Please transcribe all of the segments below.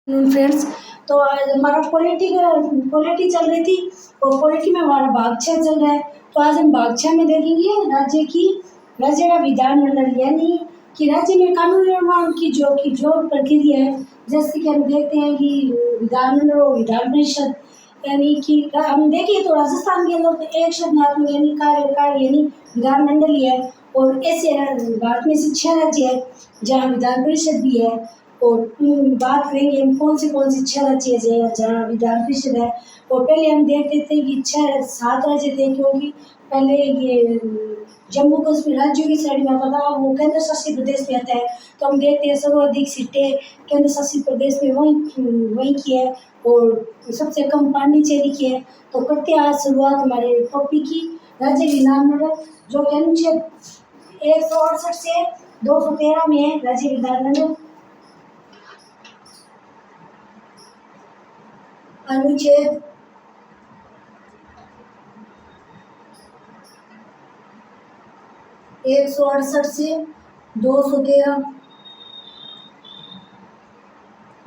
Friends, तो आज हमारा पॉलिटी चल रही थी और पॉलिटी में हमारा भाग 6 चल रहा है। तो आज हम भाग 6 में देखेंगे राज्य का विधानमंडल, यानी कि राज्य में कानून निर्माण की जो प्रक्रिया है। जैसे कि हम देखते हैं कि विधानमंडल और विधान परिषद, यानी कि हम देखिए तो राजस्थान के अंदर तो एक शब्दात्मक यानी कार्यकाल यानी विधानमंडल ही है। और ऐसे भारत में से 6 राज्य है जहाँ विधान परिषद भी है। और बात करेंगे हम कौन सी 6 राज्य है जहाँ विधान परिषद है। और पहले हम देख लेते हैं कि 7 राज्य थे, क्योंकि पहले ये जम्मू कश्मीर राज्यों की साइड में आता था, वो केंद्र शासित प्रदेश में आता है। तो हम देखते हैं सर्वाधिक सीटें केंद्र शासित प्रदेश में वहीं की है और सबसे कम पांडिचेरी की है। तो करते हैं आज शुरुआत हमारे टॉपिक की, राज्य विधानमंडल, जो कि अनुच्छेद 168 से 213 में है। राज्य विधानमंडल अनुच्छेद 168 से 213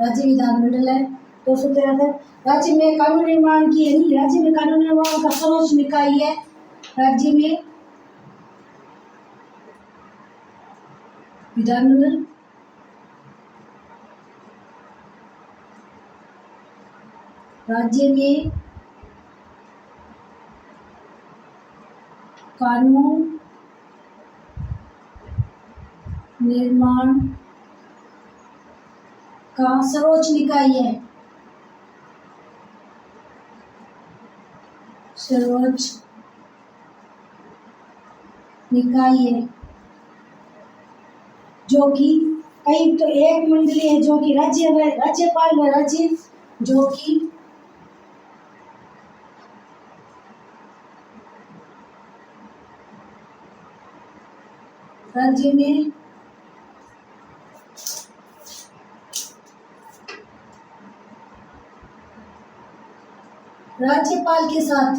राज्य विधानमंडल है। 213 तक राज्य में कानून निर्माण की, यानी राज्य में कानून निर्माण का सर्वोच्च निकाय है। राज्य में विधानमंडल राज्य में कानून निर्माण का सर्वोच्च निकाय है। सर्वोच्च निकाय है, जो कि कई तो एक मंडली है जो कि राज्यपाल व राज्य, जो कि राज्य में राज्यपाल के साथ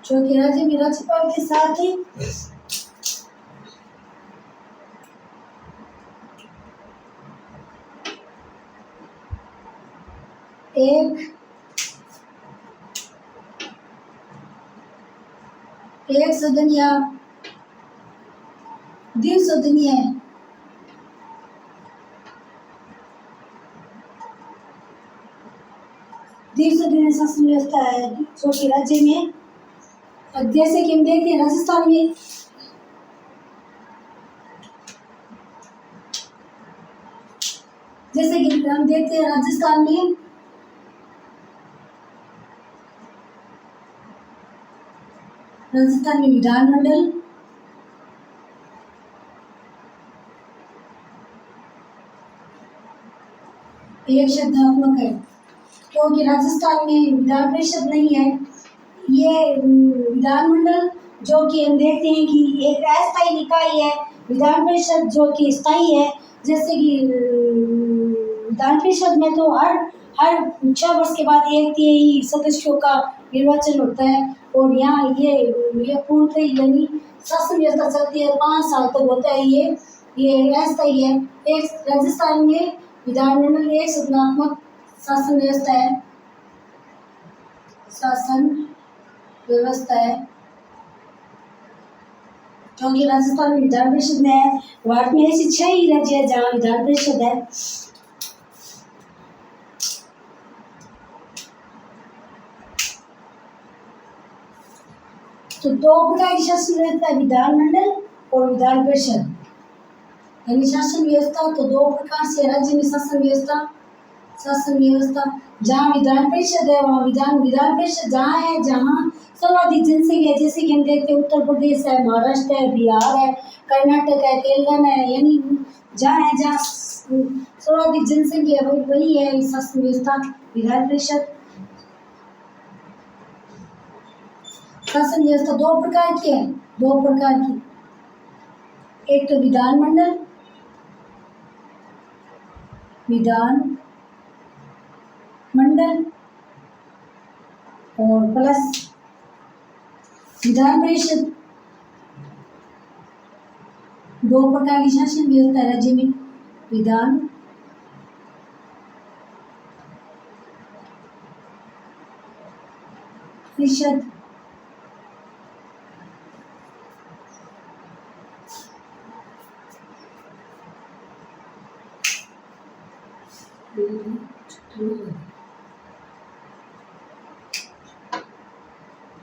जो कि राज्य में राज्यपाल के साथ ही एक सदन या द्विसदनीय शासन व्यवस्था है, जो कि राज्य में, जैसे कि हम देखते हैं राजस्थान में विधानमंडल एक शब्दात्मक है, क्योंकि राजस्थान में विधान परिषद नहीं है। ये विधानमंडल, जो कि हम देखते हैं कि एक अस्थायी निकाय है, विधान परिषद जो कि स्थायी है। जैसे कि विधान परिषद में तो हर 6 वर्ष के बाद 1/3 सदस्यों का निर्वाचन होता है। और यहाँ ये पूर्णतः यानी शासन व्यवस्था चलती है, 5 साल तक होता है। ये अस्थायी है। एक राजस्थान में विधानमंडल एक सदनात्मक शासन व्यवस्था है, क्योंकि राजस्थान में विधान परिषद में है। भारत में ऐसी 6 ही राज्य है जहाँ विधान परिषद है। तो 2 प्रकार की शासन व्यवस्था है, विधानमंडल और विधान परिषद, यानी शासन व्यवस्था। तो 2 प्रकार से राज्य में शासन व्यवस्था जहाँ विधान परिषद है वहाँ विधान परिषद जहाँ है जहाँ सर्वाधिक जनसंख्या, जैसे कि हम देखते हैं उत्तर प्रदेश है, महाराष्ट्र है, बिहार है, कर्नाटक है, तेलंगाना है, यानी जहाँ सर्वाधिक जनसंख्या वही है शासन व्यवस्था विधान परिषद। शासन व्यवस्था 2 प्रकार की है, एक तो विधानमंडल और प्लस विधान परिषद। दो प्रकार की शासन व्यवस्था राज्य में, विधान परिषद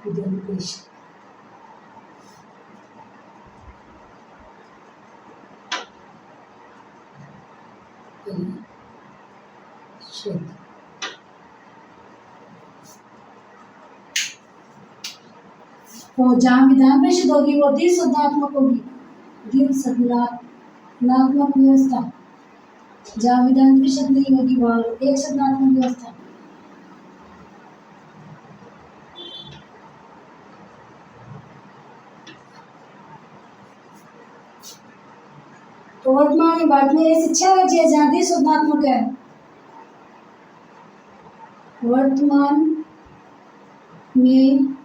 विधान परिषद। और जहाँ विधान परिषद होगी वो द्विसदनात्मक होगी, द्विसदनात्मक व्यवस्था। जहाँ विधान परिषद नहीं होगी वहाँ एक सदनात्मक व्यवस्था। तो वर्तमान भारत में ऐसे 6 राज्य है जहाँ द्विसदनात्मक है। वर्तमान में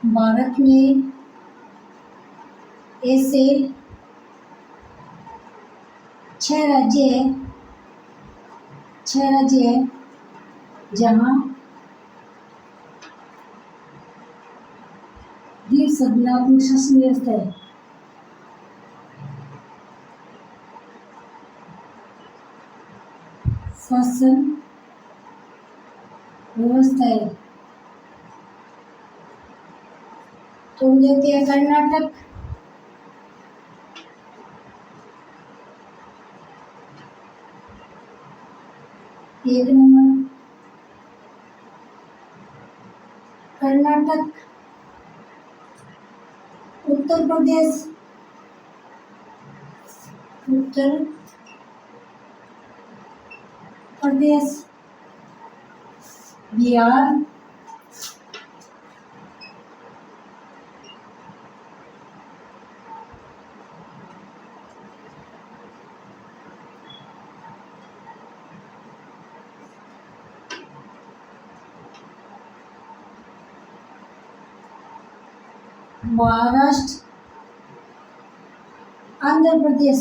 भारत में ऐसे 6 राज्य है, 6 राज्य है जहाँ द्विसदनात्मक शासन व्यवस्था है। शासन व्यवस्था है। तो हम देखते हैं कर्नाटक, एक नंबर कर्नाटक। उत्तर प्रदेश, उत्तर प्रदेश, बिहार, महाराष्ट्र, आंध्र प्रदेश,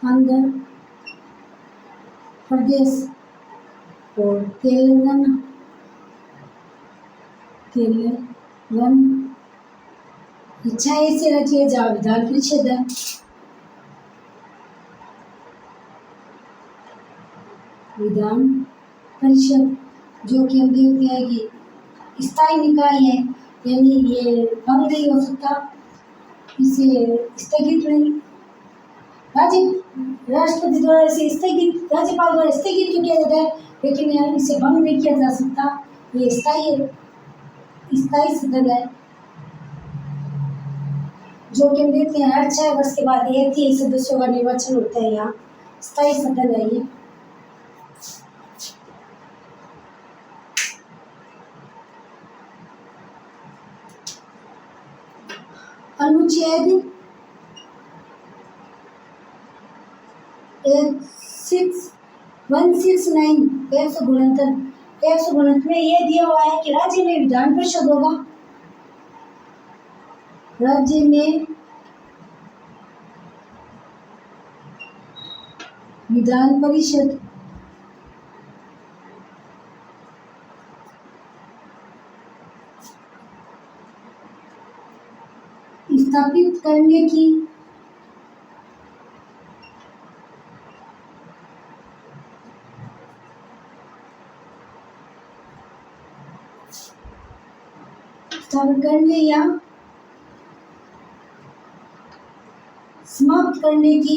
आंध्र प्रदेश और तेलंगाना, तेलंगाना। इच्छा ऐसे रखिए जहाँ विधान परिषद है। विधान परिषद जो कि हम देखते हैं कि स्थायी निकाय है, यानी ये भंग नहीं हो सकता, इसे स्थगित नहीं, राष्ट्रपति द्वारा इसे स्थगित, राज्यपाल द्वारा स्थगित तो किया जाता है लेकिन इसे भंग नहीं किया जा सकता। ये स्थायी सदन है जो कि हम देखते हैं हर 6 वर्ष के बाद 1 सदस्यों का निर्वाचन होता है। यहाँ स्थायी सदन है ये। अनुच्छेद 169 में ये दिया हुआ है कि राज्य में विधान परिषद होगा। राज्य में विधान परिषद स्थापित करने की या समाप्त करने की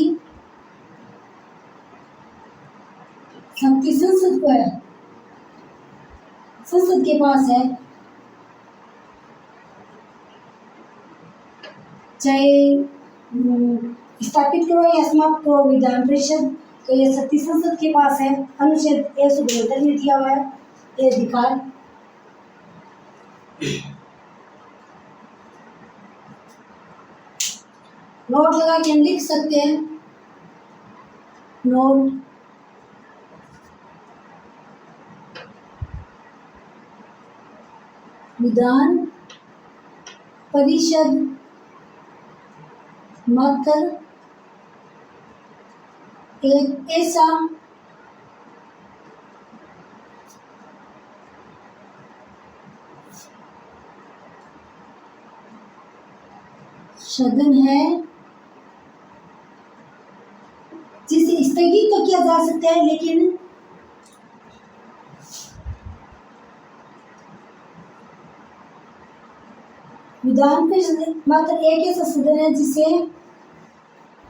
शक्ति संसद को है, संसद के पास है। चाहे स्थापित करो या समाप्त करो विधान परिषद, तो ये शक्ति संसद के पास है। अनुच्छेद 172 में दिया हुआ है ये अधिकार। नोट लगा के हम लिख सकते हैं, नोट विधान परिषद मात्र एक ऐसा सदन है जिसे स्थगित तो किया जा सकता है, लेकिन विधान परिषद मात्र एक ऐसा सदन है जिसे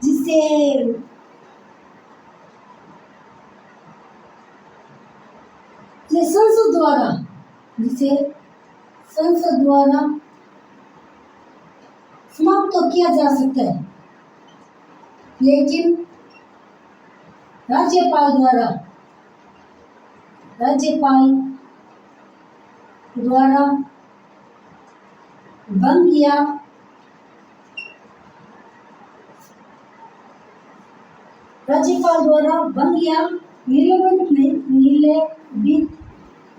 जिसे जिसे संसद द्वारा समाप्त तो किया जा सकता है, लेकिन राज्यपाल द्वारा भंग या निलंबित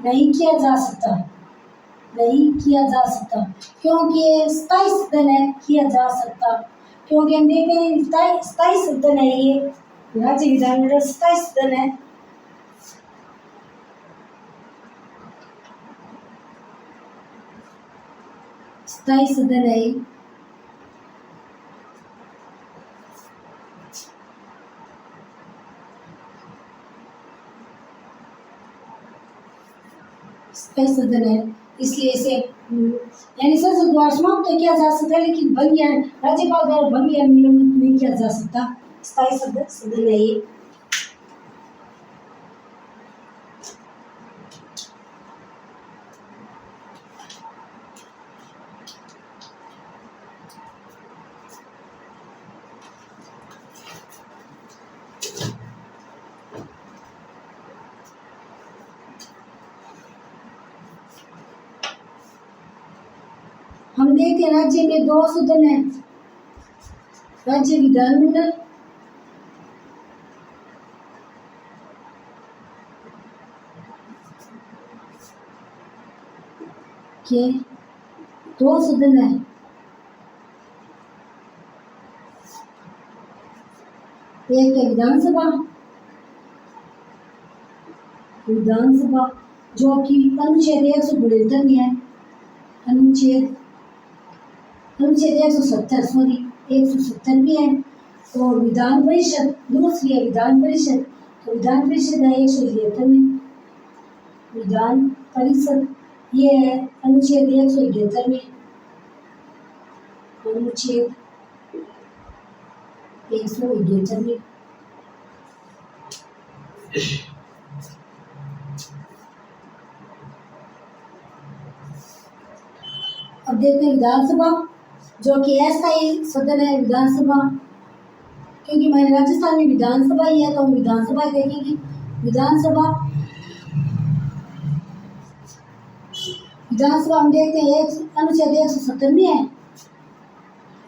नहीं किया जा सकता क्योंकि ये स्थायी सदन है। किया जा सकता क्योंकि हम देख रहे हैं स्थायी सदन है, ये राज्य विधानमंडल स्थायी सदन है। स्थायी सदन है ये। स्थायी सदन है, इसलिए इसे यानी संसद द्वारा समाप्त तो किया जा सकता है, लेकिन भंग या राज्यपाल द्वारा भंग या निलंबित नहीं किया जा सकता। स्थायी सदन है ये। हम देखते हैं राज्य में दो सदन है, राज्य विधानमंडल के दो सदन है, एक है विधानसभा जो कि अनुच्छेद 172 में है, अनुच्छेद 170 भी है। और विधान परिषद दूसरी है विधान परिषद, तो विधान परिषद है 173 में। विधान परिषद ये है अनुच्छेद 171 में, अनुच्छेद 171 में। अब देखते हैं विधानसभा जो कि अस्थायी सदन है। विधानसभा क्योंकि हमारे राजस्थान में विधानसभा ही है तो हम विधानसभा देखेंगे। विधानसभा हम देखते हैं अनुच्छेद 170 में है,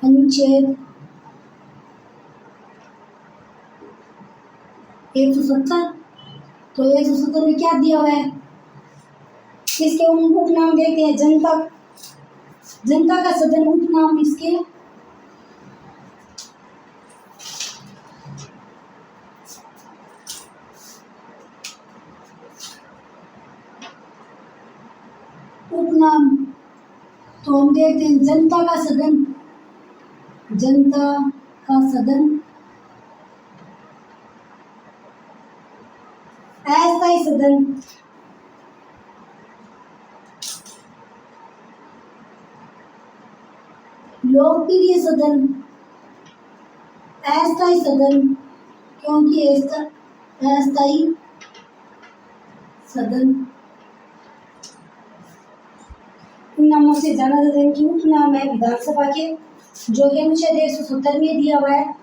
अनुच्छेद 170। तो 170 में क्या दिया हुआ है, इसके उपनाम देखते हैं जनता का सदन उपनाम इसके उपनाम। तो हम देखते हैं जनता का सदन अस्थायी सदन, लोकप्रिय सदन, अस्थायी सदन क्योंकि अस्थायी सदन इन नामों से जाना जाता है। इनकी उपनाम है विधानसभा के जो कि अनुच्छेद 170 में दिया हुआ है।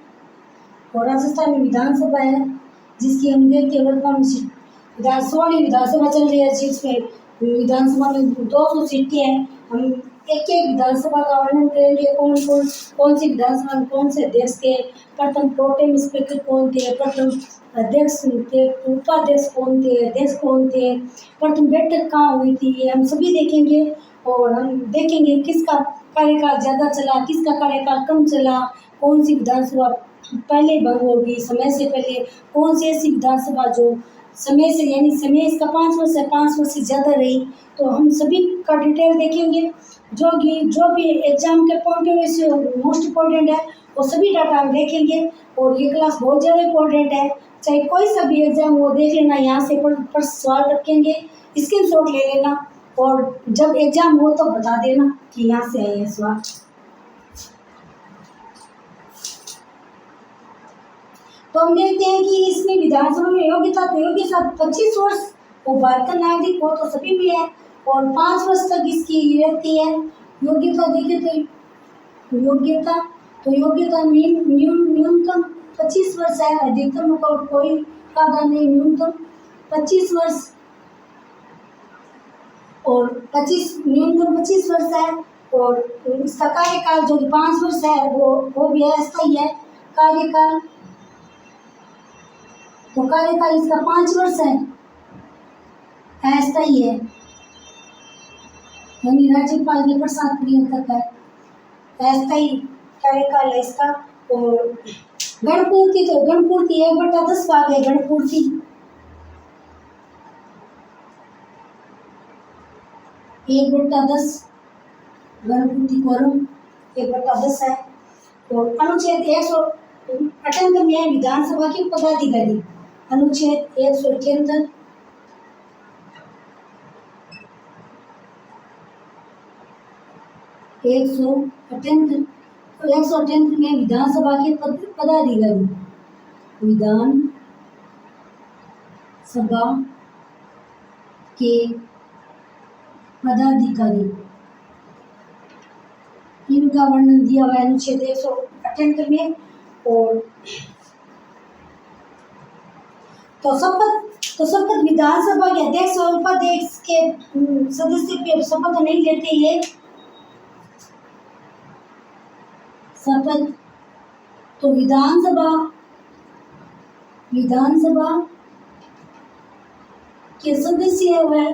और राजस्थान में विधानसभा है जिसकी हम देखते हैं वर्तमान में विधानसभा चल रही है, जिसमें विधानसभा में 200 सीटें हैं। हम एक एक विधानसभा का वर्णन करेंगे, कौन सी विधानसभा में कौन से अध्यक्ष थे, प्रथम प्रोटेम स्पीकर कौन थे, प्रथम अध्यक्ष थे, उपाध्यक्ष कौन थे, अध्यक्ष कौन थे, प्रथम बैठक कहाँ हुई थी, ये हम सभी देखेंगे। और हम देखेंगे किसका कार्यकाल ज़्यादा चला, किसका कार्यकाल कम चला, कौन सी विधानसभा पहले भंग होगी समय से पहले, कौन सी ऐसी विधानसभा जो समय से यानी समय इसका 5 वर्ष है, 5 वर्ष से ज़्यादा रही। तो हम सभी का डिटेल देखेंगे, जो भी एग्जाम के पॉइंट ऑफ व्यू से मोस्ट इम्पोर्टेंट है वो सभी डाटा हम देखेंगे। और ये क्लास बहुत ज़्यादा इम्पोर्टेंट है, चाहे कोई सा भी एग्जाम वो देख लेना, यहाँ से पर सवाल रखेंगे, स्क्रीनशॉट ले लेना और जब एग्जाम हो तो बता देना कि यहाँ से आए हैं सवाल। तो हम देखते हैं कि इसमें विधानसभा में योग्यता तो योग्यता 25 वर्ष वो भारत का नागरिक हो तो सभी में है और 5 वर्ष तक इसकी रहती है। योग्यता देखिए तो योग्यता न्यूनतम 25 वर्ष है, अधिकतम का कोई प्रावधान नहीं, न्यूनतम 25 वर्ष और न्यूनतम 25 वर्ष है। और इसका कार्यकाल जो 5 वर्ष है वो भी अस्थायी है कार्यकाल, तो कार्यकाल इसका 5 वर्ष है, अस्थायी है, यानी राज्यपाल के प्रसाद पर्यंत तक है, अस्थायी कार्यकाल है इसका। और गणपूर्ति तो गणपूर्ति 1/10 भाग है, गणपूर्ति 1/10, गणपूर्ति क्वारम 1/10 है। और अनुच्छेद 178 में विधानसभा के पदाधिकारी, अनुच्छेद 178 में विधानसभा के पदाधिकारी, विधान सभा के पदाधिकारी, इनका वर्णन दिया हुआ है अनुच्छेद 178 में। और तो शपथ विधानसभा के अध्यक्ष और उपाध्यक्ष के सदस्य के शपथ नहीं लेते ये शपथ, तो विधानसभा के सदस्य है वह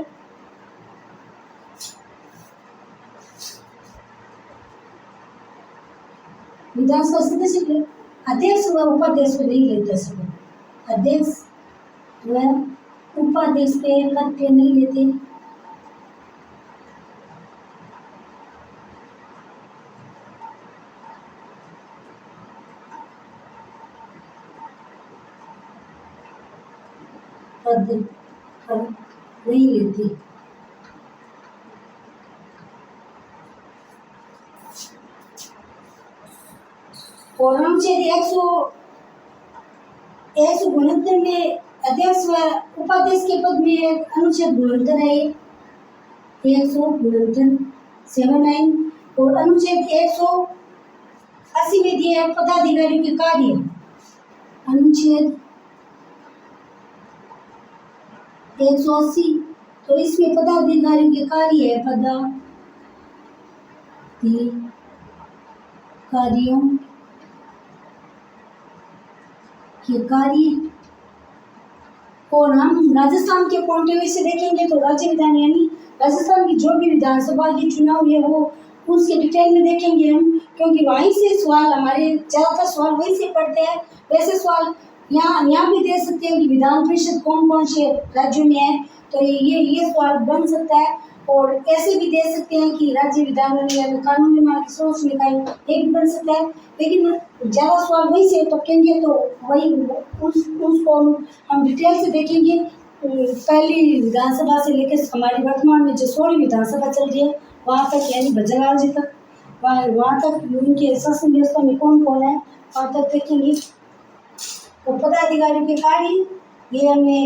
विधानसभा सदस्य, अध्यक्ष व उपाध्यक्ष पे नहीं लेते शपथ, अध्यक्ष व उपाध्यक्ष पे पद पे नहीं लेते। पद नहीं लेते। और अनुच्छेद 169 में अध्यक्ष व उपाध्यक्ष के पद में अनुच्छेद 69 है, 169 79। और अनुच्छेद 180 में दिया है पदाधिकारियों के कार्य, अनुच्छेद 180, तो इसमें पदाधिकारियों के कार्य है, पदाधिकारियों के कार्य। और हम राजस्थान के पॉइंट ऑफ व्यू से देखेंगे तो राज्य विधान यानी राजस्थान की जो भी विधानसभा की चुनाव है वो उसके डिटेल में देखेंगे हम, क्योंकि वहीं से सवाल हमारे ज़्यादातर सवाल वहीं से पढ़ते हैं। वैसे सवाल यहाँ भी दे सकते हैं कि विधान परिषद कौन कौन से राज्यों में है, तो ये सवाल बन सकता है। और ऐसे भी दे सकते हैं कि राज्य विधान या कानून निर्माण की सोच निकाय, ये भी बन सकता है। लेकिन ज़्यादा सवाल वहीं से टपकेंगे तो वही उसको हम डिटेल से देखेंगे। पहली विधानसभा से लेकर हमारी वर्तमान में जो 16वीं विधानसभा चल रही है वहाँ तक, यानी भज्जलाल जी तक, वहाँ तक उनके शासन व्यवस्था में कौन कौन है वहाँ तक देखेंगे। तो पदाधिकारियों के कार्य ये हमने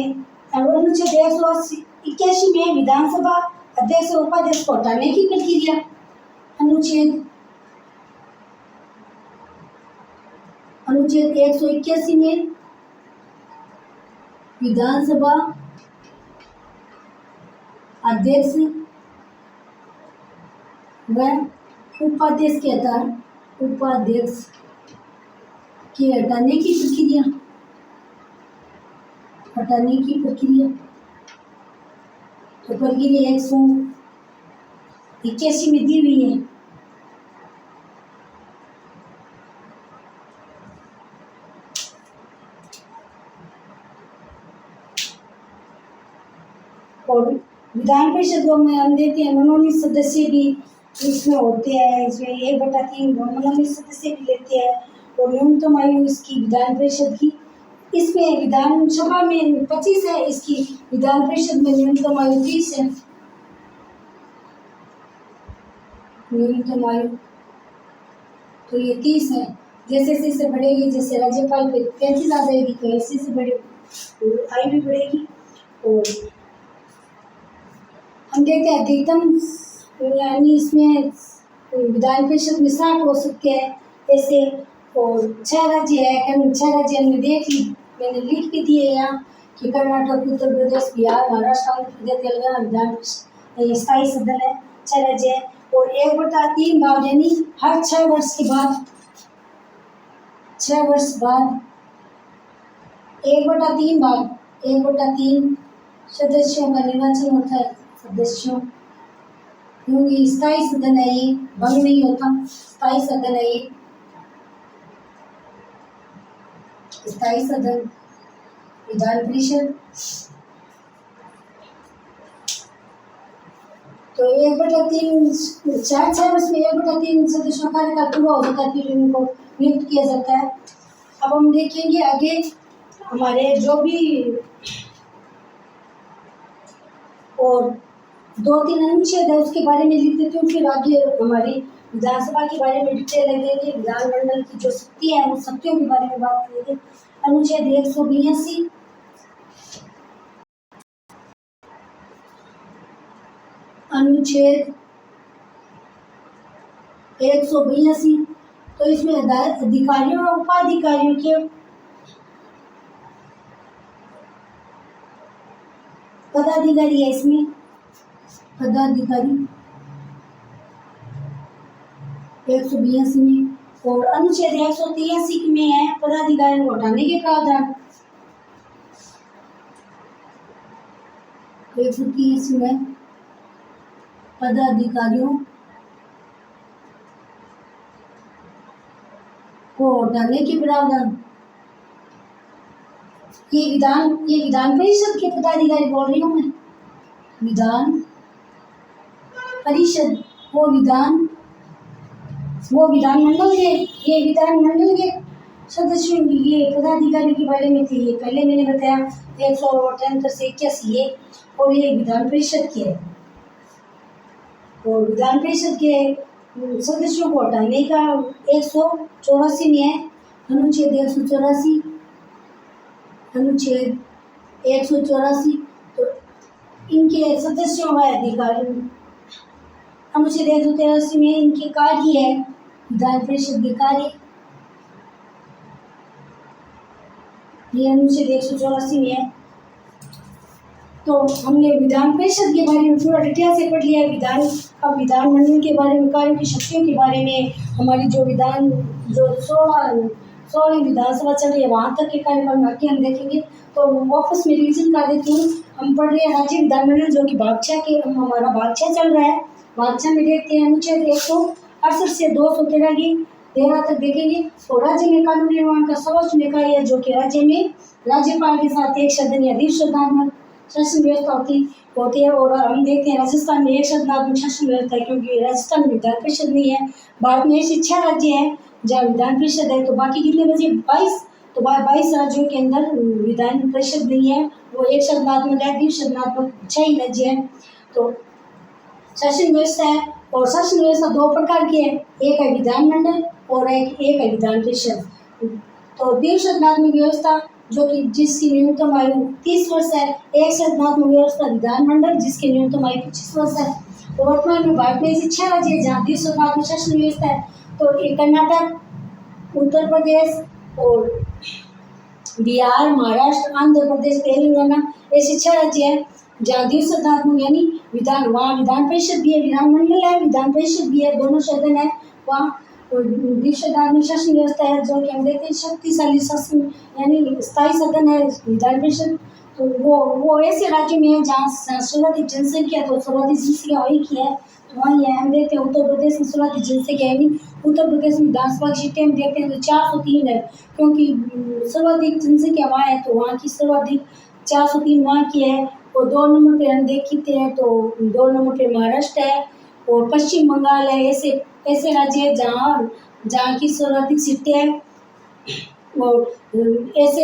अनुच्छेद 181 में विधानसभा अध्यक्ष और उपाध्यक्ष को हटाने की प्रक्रिया, अनुच्छेद 181 में विधानसभा अध्यक्ष व उपाध्यक्ष के हटाने की प्रक्रिया, तो प्रक्रिया 81 में दी हुई है। और विधान परिषद को में हम देखते हैं मनोनीत सदस्य भी इसमें होते हैं। इसमें 1/3 मनोनीत सदस्य भी लेते हैं। और न्यूनतम आयु इसकी विधान परिषद की, इसमें विधानसभा में 25 है, इसकी विधान परिषद में न्यूनतम आयु 30 है। न्यूनतम आयु तो ये 30 है। जैसे जैसे बढ़ेगी, जैसे राज्यपाल पे 33 आ जाएगी तो ऐसे से बढ़े आयु भी बढ़ेगी। और हम देखते हैं अधिकतम यानी इसमें विधान परिषद में 60 हो सकते हैं ऐसे। और 6 राज्य है, 6 राज्य हमने देख ली, मैंने लिख भी दिए यहाँ कि कर्नाटक, उत्तर प्रदेश, बिहार, महाराष्ट्र, आंध्र प्रदेश, तेलंगाना विधान परिषद स्थायी सदन है, 6 राज्य है। और 1/3 भाग यानी हर 6 वर्ष के बाद, 6 वर्ष बाद 1/3 भाग, 1/3 सदस्यों का निर्वाचन होता है। सदस्यों क्योंकि स्थायी सदन है, ये भंग नहीं होता, स्थायी सदन है ये, स्थायी सदन विधान परिषद। तो 1/3 6 वर्ष में 1/3 सदस्यों का कार्यकाल पूरा हो जाता है, फिर इनको नियुक्त किया जाता है। अब हम देखेंगे आगे हमारे जो भी और 2-3 अनुच्छेद है उसके बारे में लिख देती हूँ, फिर आगे हमारी विधानसभा के बारे में डिटेल लगेंगे, विधानमंडल की जो शक्ति है उन शक्तियों के बारे में बात करेंगे। अनुच्छेद 182, अनुच्छेद 182 तो इसमें अधिकारियों और उपाधिकारियों के पदाधिकारी है, इसमें पदाधिकारी 182 में। और अनुच्छेद 183 में है पदाधिकारियों को हटाने के प्रावधान। 183 में पदाधिकारियों को हटाने के प्रावधान। ये विधान परिषद के पदाधिकारी बोल रही हूँ मैं, विधान परिषद वो विधानमंडल के, ये विधानमंडल के सदस्यों की ये पदाधिकारी के बारे में थी। ये पहले मैंने बताया 173 से 81 ये, और ये विधान परिषद के है। और विधान परिषद के सदस्यों को हटाने का 184 में है, अनुच्छेद 184, अनुच्छेद 184 तो इनके सदस्यों का अधिकार। अनुच्छेद 183 में इनके कार्य है, विधान परिषद के कार्य, ये अनुच्छेद 184 में है। तो हमने विधान परिषद के बारे में थोड़ा डिटेल से पढ़ लिया। अब विधानमंडल के बारे में, कार्यों की शक्तियों के बारे में, हमारी जो 16वीं विधानसभा चल रही है वहाँ तक के कार्यकाल में आगे हम देखेंगे। तो वापस में रिविजन कर देती हूँ। हम पढ़ रहे हैं राज्य विधानमंडल जो कि भाग 6 के, हमारा भाग 6 चल रहा है। भाग 6 में देखते हैं अनुच्छेद 168 से 213 की 13 तक देखेंगे। तो राज्य में कानून निर्माण का सर्वोच्च निकाय है जो कि राज्य में राज्यपाल के साथ एक सदन या द्विसदनात्मक शासन व्यवस्था होती है। और हम देखते हैं राजस्थान में एक सदनात्मक शासन व्यवस्था है, क्योंकि राजस्थान में विधान परिषद नहीं है। भारत में ऐसे 6 राज्य हैं जहाँ विधान परिषद है। तो बाकी कितने बचे? 22। तो 22 राज्यों के अंदर विधान परिषद नहीं है, वो एक सदनात्मक है, द्विसदनात्मक 6 ही राज्य हैं। तो शासन व्यवस्था है, और शासन व्यवस्था 2 प्रकार की है, एक है विधानमंडल और एक है विधान परिषद। तो द्विसदनात्मक व्यवस्था जो कि जिसकी न्यूनतम आयु 30 वर्ष है, एक सदनात्मक व्यवस्था विधानमंडल जिसकी न्यूनतम आयु 25 वर्ष है। तो वर्तमान में भारत में ऐसे 6 राज्य हैं जहाँ द्विसदनात्मक शासन व्यवस्था है। तो ये कर्नाटक, उत्तर प्रदेश और बिहार, महाराष्ट्र, आंध्र प्रदेश, तेलंगाना ऐसे 6 राज्य हैं जहाँ द्विसदनात्मक यानी वहाँ विधान परिषद भी है, विधानमंडल है, विधान परिषद भी है, दोनों सदन है। वहाँ द्विसदनात्मक शासन व्यवस्था है जो कि हम देखते हैं शक्तिशाली शासन यानी स्थायी सदन है विधान परिषद। तो वो ऐसे राज्य में है जहाँ सर्वाधिक जनसंख्या, तो सर्वाधिक जनसंख्या वही की है, तो वहीं है। हम देखते हैं उत्तर प्रदेश में सर्वाधिक जनसंख्या है नहीं, उत्तर प्रदेश में विधानसभा की सीटें हम देखते हैं तो 403 है, क्योंकि सर्वाधिक जनसंख्या वहाँ है, तो वहाँ की सर्वाधिक 403 वहाँ की है। और 2 नंबर पे हम देखते हैं तो 2 नंबर पे महाराष्ट्र है और पश्चिम बंगाल है। ऐसे ऐसे राज्य है जहाँ जहाँ की सर्वाधिक सीटें हैं। और ऐसे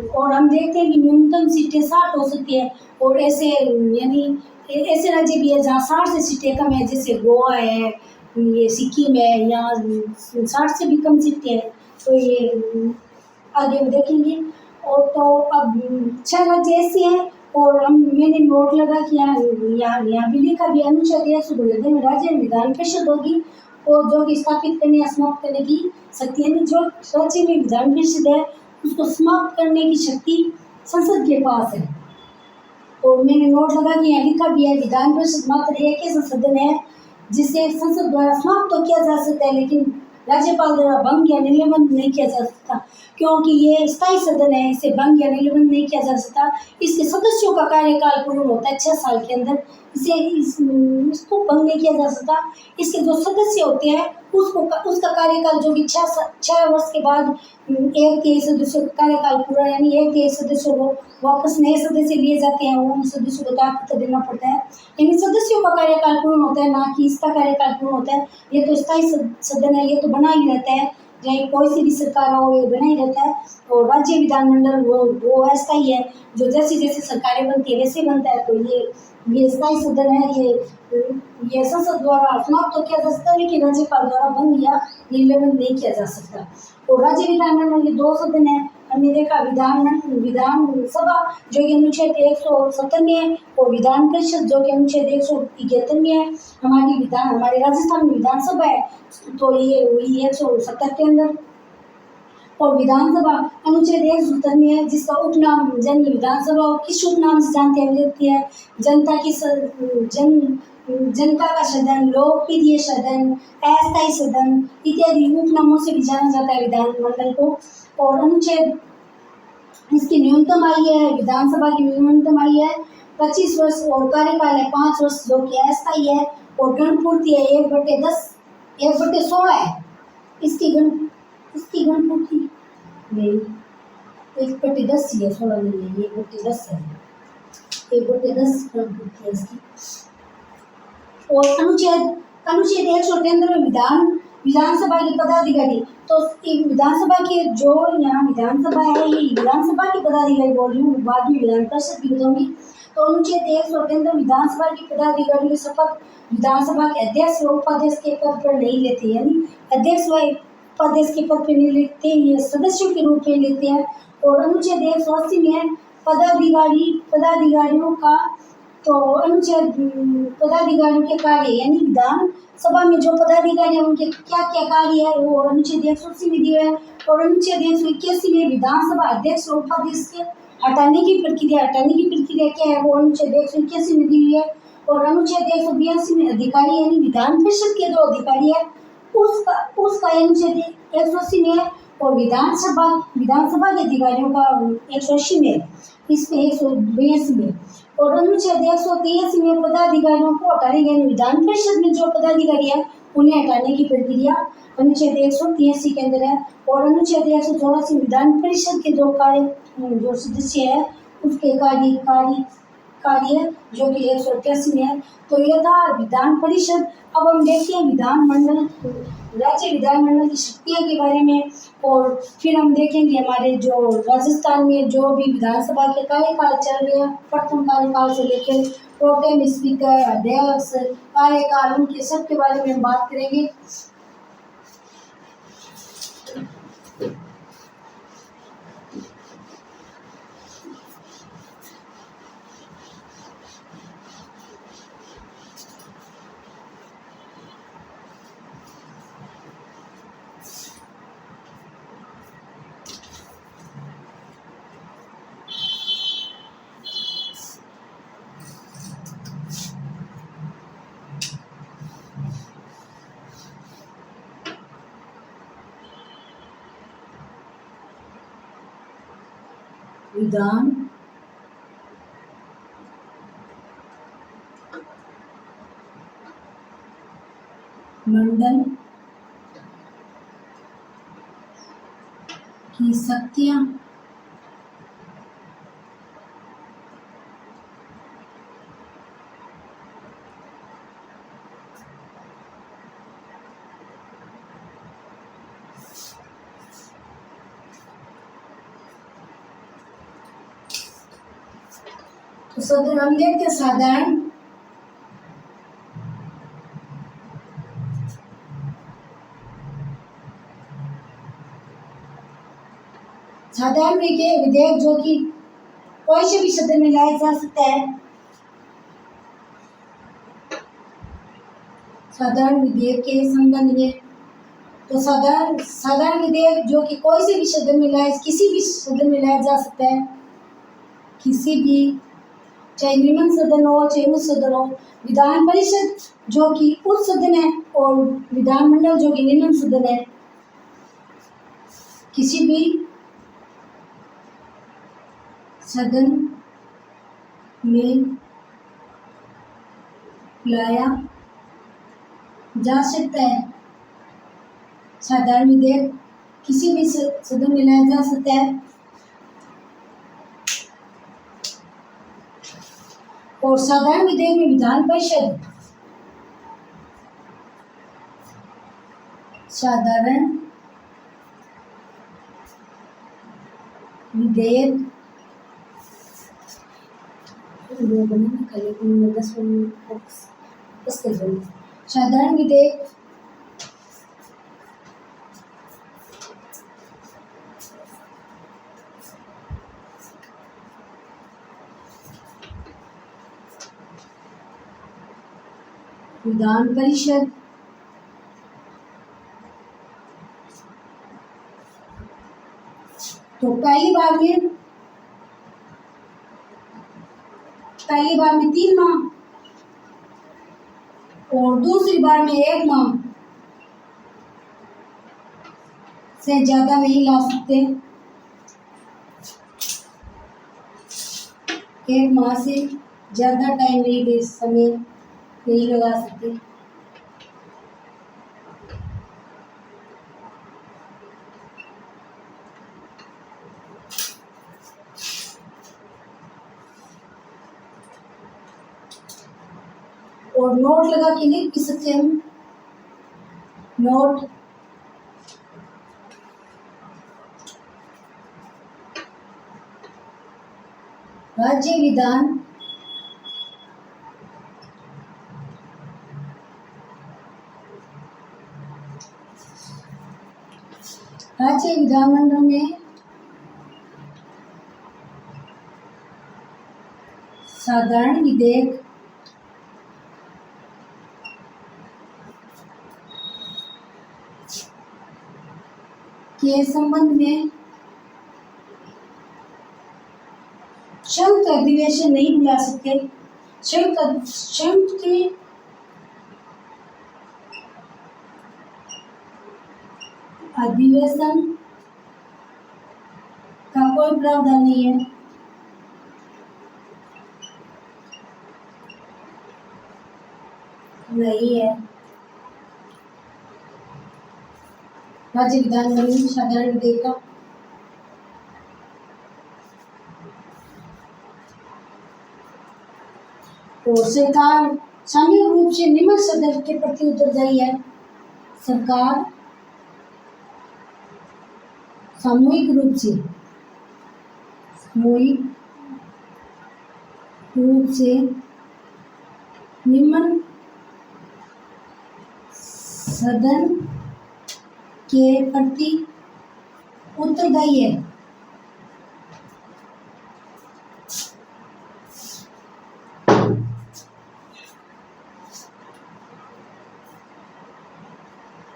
और हम देखते हैं कि न्यूनतम सीटें 60 हो सकती है, और ऐसे यानी ऐसे राज्य भी है जहाँ 60 से सीटें कम है, जैसे गोवा है, ये सिक्किम है, यहाँ 60 से भी कम सीटें हैं। तो ये आगे हम देखेंगे। और तो अब 6 राज्य ऐसे हैं, और हम मैंने नोट लगा कि यहाँ यहाँ यहाँ भी लिखा भी अनुच्छेद 192 में राज्य में विधान परिषद होगी, और जो कि स्थापित करने या समाप्त करने की शक्ति, यानी जो राज्य में विधान परिषद है उसको समाप्त करने की शक्ति संसद के पास है। और मैंने नोट लगा कि यहाँ लिखा भी है विधान परिषद मात्र एक ऐसा सदन है जिसे संसद द्वारा समाप्त तो किया जा सकता है, लेकिन राज्यपाल द्वारा भंग या निलंबन नहीं किया जा सकता, क्योंकि ये स्थायी सदन है, इसे भंग या निलंबन नहीं किया जा सकता। इसके सदस्यों का कार्यकाल पूर्ण होता है 6 साल के अंदर, इसको भंग नहीं किया जा सकता। इसके जो सदस्य होते हैं उसका कार्यकाल जो कि 6 वर्ष के बाद 1/3 सदस्यों का कार्यकाल पूरा, यानी 1/3 सदस्यों को वापस नए सदस्य लिए जाते हैं, उन सदस्यों को त्यागपत्र देना पड़ता है, यानी सदस्यों का कार्यकाल पूर्ण होता है, ना कि इसका कार्यकाल पूर्ण होता है। ये तो स्थायी सदन है, ये तो बना ही रहता है, चाहे कोई सी भी सरकार हो ये बना ही रहता है। और राज्य विधानमंडल वो अस्थायी है, जो जैसी जैसी सरकारें बनती है वैसे बनता है। तो ये स्थायी सदन है, ये संसद द्वारा समाप्त तो किया जा सकता है, लेकिन राज्यपाल द्वारा भंग या निलंबन नहीं किया जा सकता। और राज्य विधानमंडल के 2 सदन है, हमने देखा विधानसभा जो कि अनुच्छेद 197 है, और विधान परिषद जो कि अनुच्छेद 173 है। हमारे राजस्थान में विधानसभा है, तो ये हुई 170 के अंदर। और विधानसभा अनुच्छेद 170 है, जिसका उपनाम जन विधानसभा, किस उपनाम से जानते हैं देती है, जनता का सदन, लोकप्रिय सदन, अस्थायी सदन इत्यादि उपनामों से भी जाना जाता है विधानमंडल को। और अनुच्छेद इसकी न्यूनतम आयु है, विधानसभा की न्यूनतम आयु है 25 वर्ष, और कार्यकाल है 5 वर्ष जो कि अस्थायी है। और गणपूर्ति है 1/16 है, इसकी गणपूर्ति नहीं 1/10 ही है, 16 नहीं है, 1/10 है, 1/10 गणपूर्ति है इसकी। और अनुच्छेद 193 में विधानसभा के पदाधिकारी, तो विधानसभा के जो यहाँ विधानसभा है, ये विधानसभा के पदाधिकारी बोल रही हूँ, बाद में विधान परिषद भी बताऊंगी। तो अनुच्छेद 193 विधानसभा के पदाधिकारी की शपथ विधानसभा के अध्यक्ष व उपाध्यक्ष के पद पर नहीं लेते, यानी अध्यक्ष व उपाध्यक्ष के पद पर नहीं लेते, ये सदस्यों के रूप में लेते हैं। और अनुच्छेद 180 में पदाधिकारियों का, तो अनुच्छेद पदाधिकारियों के कार्य, यानी विधानसभा में जो पदाधिकारी हैं उनके क्या क्या कार्य है वो अनुच्छेद 180 में दिया है। और अनुच्छेद 181 में विधानसभा अध्यक्ष और उपाध्यक्ष के हटाने की प्रक्रिया क्या है वो अनुच्छेद 181 में दी हुई है। और अनुच्छेद 182 में अधिकारी, यानी विधान परिषद के जो अधिकारी है उसका अनुच्छेद 180 में है। और विधानसभा के अधिकारियों का 180 में, इसमें 182 में। और अनुच्छेद 183 में पदाधिकारियों को हटाने के, विधान परिषद में जो पदाधिकारी है उन्हें हटाने की प्रक्रिया अनुच्छेद 183 के अंदर है। और अनुच्छेद 184 विधान परिषद के जो सदस्य है उसके कार्य जो कि 188 में है। तो यह था विधान परिषद। अब हम देखते हैं राज्य विधानमंडल की शक्तियों के बारे में, और फिर हम देखेंगे हमारे जो राजस्थान में जो भी विधानसभा के कार्यकाल चल रहे हैं, प्रथम कार्यकाल से लेकर प्रोटेम स्पीकर, अध्यक्ष कार्यकाल, उनके सब के बारे में हम बात करेंगे। की शक्तियाँ तो सदन हम देखते हैं साधारण विधेयक जो कि कोई से भी सदन में लाया जा सकता है। साधारण विधेयक के संबंध में तो साधारण विधेयक जो कि कोई से भी सदन में लाया किसी भी सदन में लाया जा सकता है। किसी भी चाहे निम्न सदन हो चाहे उच्च सदन हो। विधान परिषद जो कि उच्च सदन है और विधानमंडल जो कि निम्न सदन है। किसी भी सदन में लाया जा सकता है। साधारण विधेयक किसी भी सदन में लाया जा सकता है और साधारण विधेयक में विधान परिषद साधारण विधेयक साधारण विधेयक विधान परिषद तो पहली बार में 3 माह और दूसरी बार में 1 माह से ज्यादा नहीं ला सकते। 1 माह से ज्यादा टाइम नहीं समय नहीं लगा सकते। और नोट लगा के लिख भी सकते हैं हम। नोट राज्य विधान राज्य विधानमंडल में साधारण विधेयक के संबंध में संयुक्त अधिवेशन नहीं बुला सकते। संयुक्त के अधिवेशन का कोई प्रावधान नहीं है। नहीं है राज्य विधानमंडल में साधारण विधेयक का तो सरकार सामूहिक रूप से निम्न सदन के प्रति उत्तरदायी है। सरकार सामूहिक रूप से निम्न सदन के प्रति उत्तरदायी है।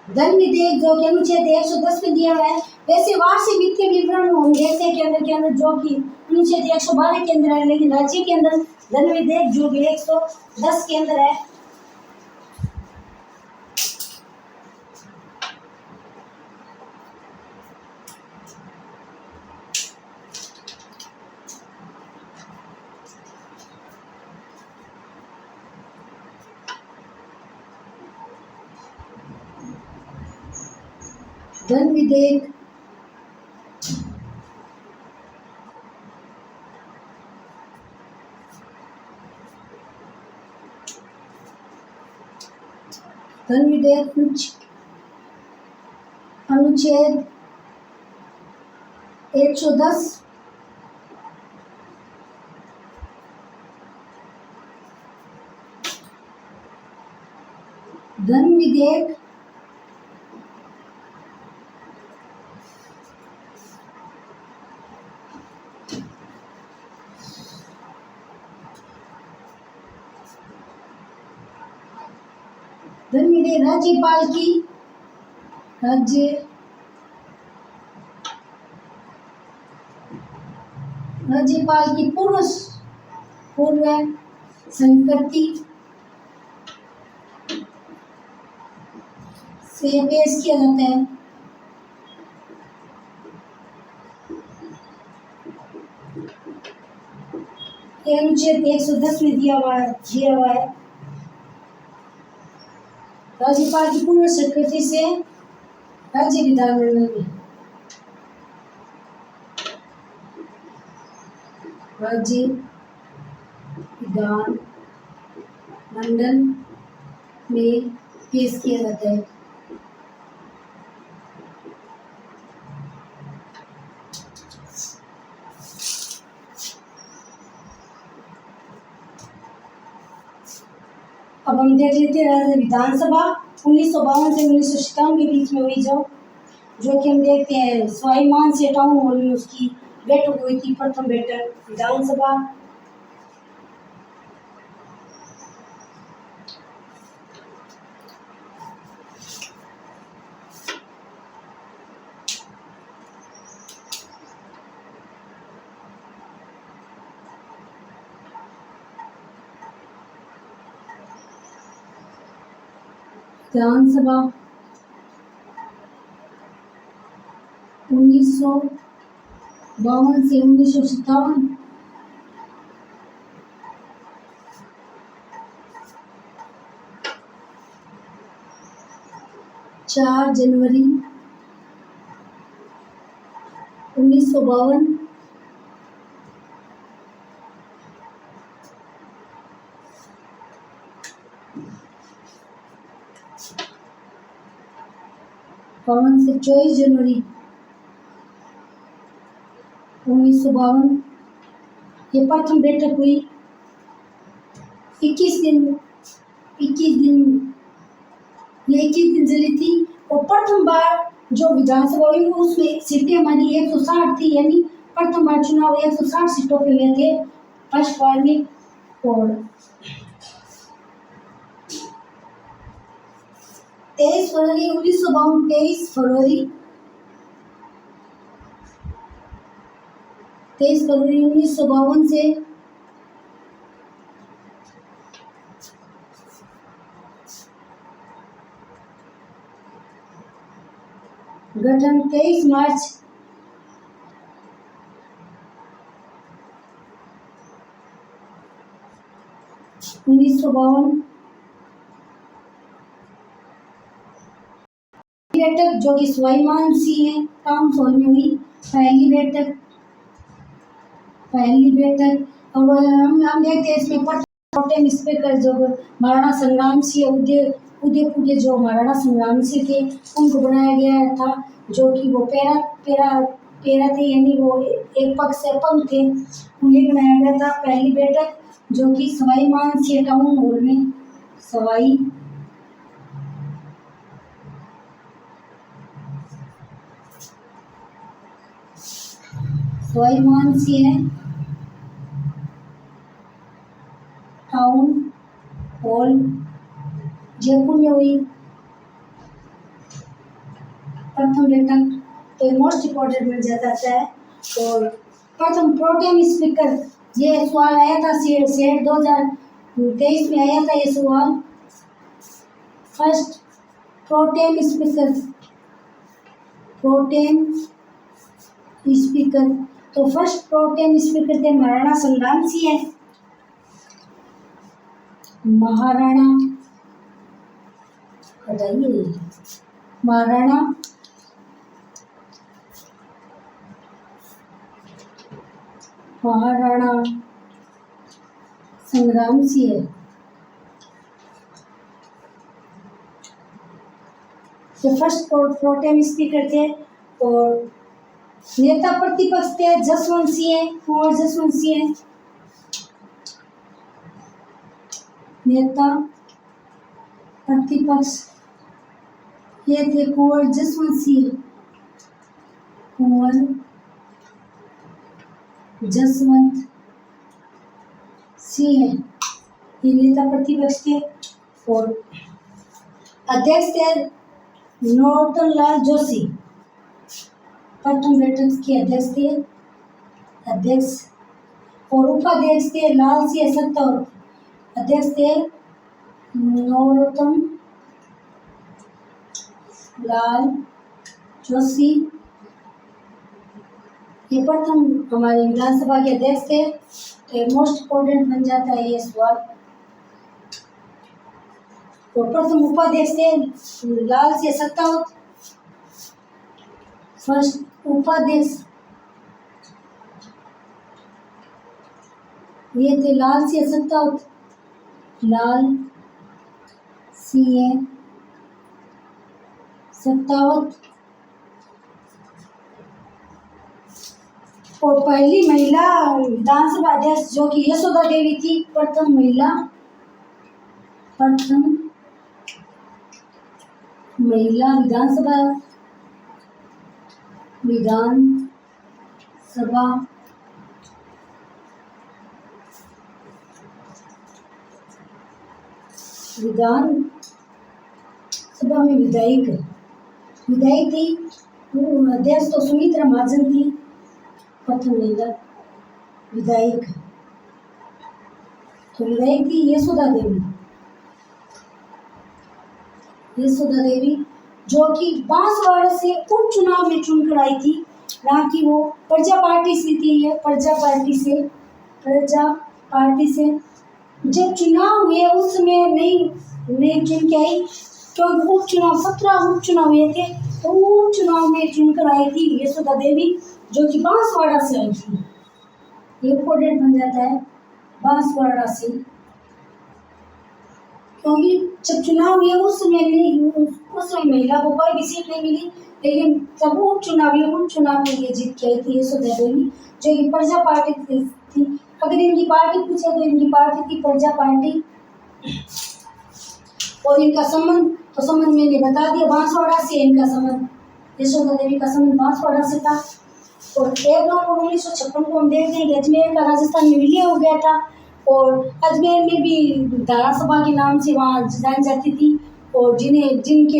धन विधेयक जो कि अनुच्छेद 110 में दिया हुआ है। वैसे वार्षिक वित्तीय विवरण हम देखते हैं के अंदर जो कि अनुच्छेद 112 के अंदर है, लेकिन राज्य के अंदर धन विधेयक जो कि 110 के अंदर है। धन विधेयक धन विधेयक अनुच्छेद 110 धन विधेयक राज्यपाल की पूर्व संकति से पेश किया जाता है। ये अनुच्छेद 110 में दिया हुआ है। राज्यपाल की पूर्ण स्वीकृति से राज्य विधानमंडल में पेश किया जाता है। अब हम देख लेते हैं विधानसभा 1952 से 1957 के बीच में हुई जो कि हम देखते हैं स्वाभिमान से टाउन हॉल में उसकी बैठक हुई थी, प्रथम बैठक विधानसभा। विधानसभा 1952 से 1957 4 जनवरी 1952 से 24 जनवरी 1952 ये प्रथम बैठक हुई। 21 दिन चली थी और प्रथम बार जो विधानसभा हुई उसमें सीटें हमारी 160 थी, यानी प्रथम बार चुनाव 160 सीटों पे हुए थे फर्स्ट बार में। और 23 फरवरी 1952 23 फरवरी 1952 से गठन 23 मार्च 1952 बैठक जो कि स्वाभिमान सी है टाउन हॉल में हुई पहली बैठक। और हम देखते हैं इसमें प्रोटेम स्पीकर जो महाराणा संग्राम सिंह उदयपुर के जो महाराणा संग्राम सिंह थे उनको बनाया गया था, जो कि वो पेरा थे, यानी वो एक पक्ष से अपंग थे, उन्हें बनाया गया था पहली बैठक जो कि स्वाभिमान सिंह टाउन हॉल में स्वाभिमान सिंह टाउन हॉल जयपुर में हुई प्रथम बैठक। तो मोस्ट इम्पोर्टेंट मिल जाता है। और प्रथम प्रोटेम स्पीकर, ये सवाल आया था सेट 2023 में आया था ये सवाल। फर्स्ट प्रोटेम स्पीकर तो फर्स्ट प्रोटेम स्पीकर थे महाराणा संग्राम सिंह। महाराणा संग्राम सिंह जो फर्स्ट प्रोटेम स्पीकर थे। और नेता प्रतिपक्ष थे जसवंत सिंह, कुंवर जसवंत सिंह। नेता प्रतिपक्ष ये थे कुंवर जसवंत सिंह, कुंवर जसवंत सिंह ये नेता प्रतिपक्ष थे। और अध्यक्ष थे नरोत्तम लाल जोशी, प्रथम बैठक के अध्यक्ष थे, अध्यक्ष। और उपाध्यक्ष थे लाल सिंह सत्तावत, अध्यक्ष थे नरोत्तम लाल जोशी। ये प्रथम हमारे विधानसभा के अध्यक्ष थे। तो मोस्ट इम्पोर्टेंट बन जाता है ये सवाल। तो प्रथम उपाध्यक्ष थे लाल सिंह सत्तावत, फर्स्ट उपाध्यक्ष ये थे लाल सिंह सत्तावत, लाल सिंह सत्तावत। और पहली महिला विधानसभा अध्यक्ष जो कि यशोदा देवी थी, प्रथम महिला विधानसभा में विधायक थी। अध्यक्ष तो सुमित्रा महाजन थी, प्रथम महिला विधायक। तो विधायक थी यशोदा देवी जो कि बांसवाड़ा से उपचुनाव में चुनकर आई थी, ना कि वो प्रजा पार्टी से थी। है प्रजा पार्टी से जब चुनाव हुए उस समय नहीं चुन के आई, क्योंकि उपचुनाव 17 उपचुनाव हुए थे। तो उपचुनाव में चुनकर आई थी यशोदा देवी जो कि बांसवाड़ा से आई थी। इम्पोर्टेंट बन जाता है बांसवाड़ा से, क्योंकि जब चुनाव हुए उस समय महिला को कोई भी सीट नहीं मिली, लेकिन जब उपचुनाव में ये जीत के आई थी यशोदा देवी जो कि प्रजा पार्टी थी। अगर इनकी पार्टी पूछे तो इनकी पार्टी थी प्रजा पार्टी। और इनका संबंध मैंने बता दिया, बांसवाड़ा से इनका संबंध, यशोदा देवी का संबंध बांसवाड़ा से था। और 1 नवंबर 1956 को हम देखते हैं कि अजमेर का राजस्थान में विलय हो गया था। और अजमेर में भी धारासभा के नाम से वहाँ जानी जाती थी। और जिनके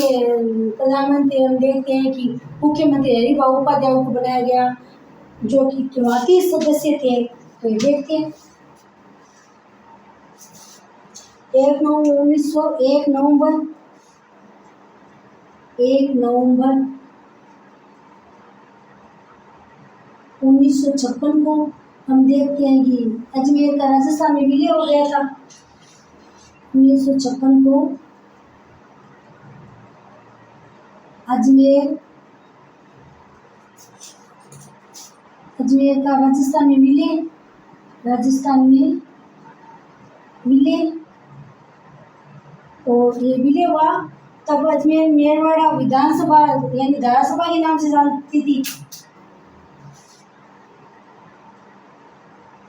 प्रधानमंत्री हम देखते हैं कि मुख्यमंत्री हरिभाऊ उपाध्याय को बनाया गया जो कि 30 सदस्य थे। तो ये देखते हैं 1 नवंबर 1956 को हम देखते हैं कि अजमेर का राजस्थान में विलय हो गया था। 1956 को अजमेर का राजस्थान में विलय। और ये विलय हुआ तब अजमेर मेरवाड़ा विधानसभा यानी धारासभा के नाम से जानती थी।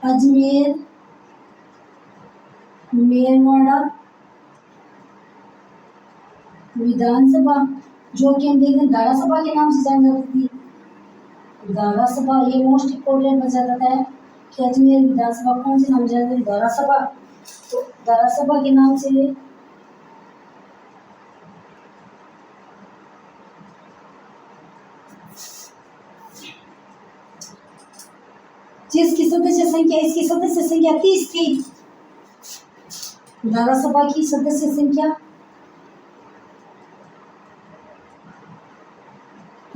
अजमेर मेरवाड़ा विधानसभा जो कि हम देखते हैं धारासभा के नाम से जानी जाती थी। धारासभा ये मोस्ट इम्पोर्टेंट बचा जाता है कि अजमेर विधानसभा कौन से नाम से जानी जाती है, धारासभा। तो धारासभा के नाम से जिसकी सदस्य संख्या इसकी सदस्य संख्या 30 थी। धारासभा की सदस्य संख्या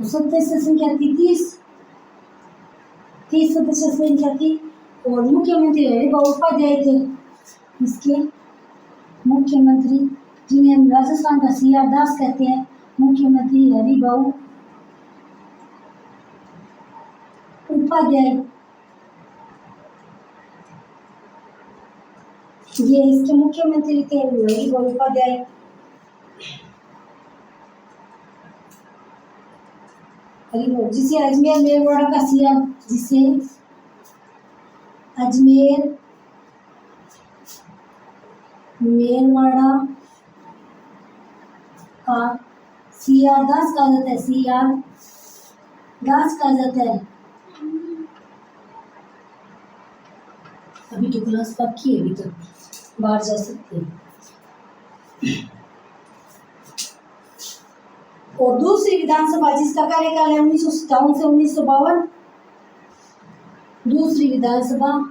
सदस्य संख्या थी 30 सदस्य संख्या थी। और मुख्यमंत्री हरिभाऊ उपाध्याय थे इसके मुख्यमंत्री, जिन्हें हम राजस्थान का CR दास कहते हैं। मुख्यमंत्री हरिभाऊ उपाध्याय ये इसके मुख्यमंत्री थे हरिभाऊ उपाध्याय। जिसे अजमेर मेरवाड़ा का सीएम, जिसे अजमेर मेरवाड़ा का सीआर दास कहा जाता है, सीआर दास कहा जाता है। अभी तो क्लास पक्की है, अभी तो बाहर जा सकते हैं। और दूसरी विधानसभा जिसका कार्यकाल है 1957 से 1952, दूसरी विधानसभा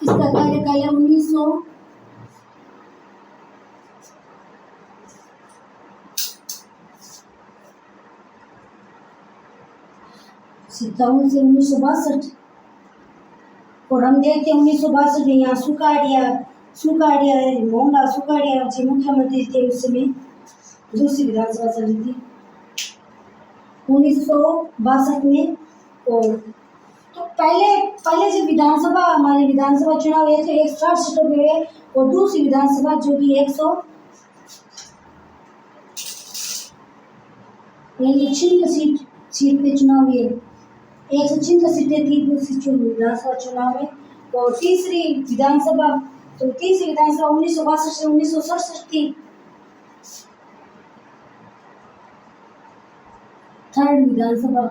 इसका कार्यकाल है 1957 से 1962। और हम देखते हैं 1962 में यहाँ सुकाड़िया मोहनलाल सुकाड़िया जी मुख्यमंत्री थे उस समय। दूसरी विधानसभा चल रही थी 1962 में। और तो पहले जो विधानसभा हमारे विधानसभा चुनाव हुए थे 160 सीटों पे हुए, और दूसरी विधानसभा जो कि 156 सीट पे चुनाव हुए, 156 सीटें थी दूसरी विधानसभा चुनाव में। और तीसरी विधानसभा 1962 से 1967 थी। थर्ड विधानसभा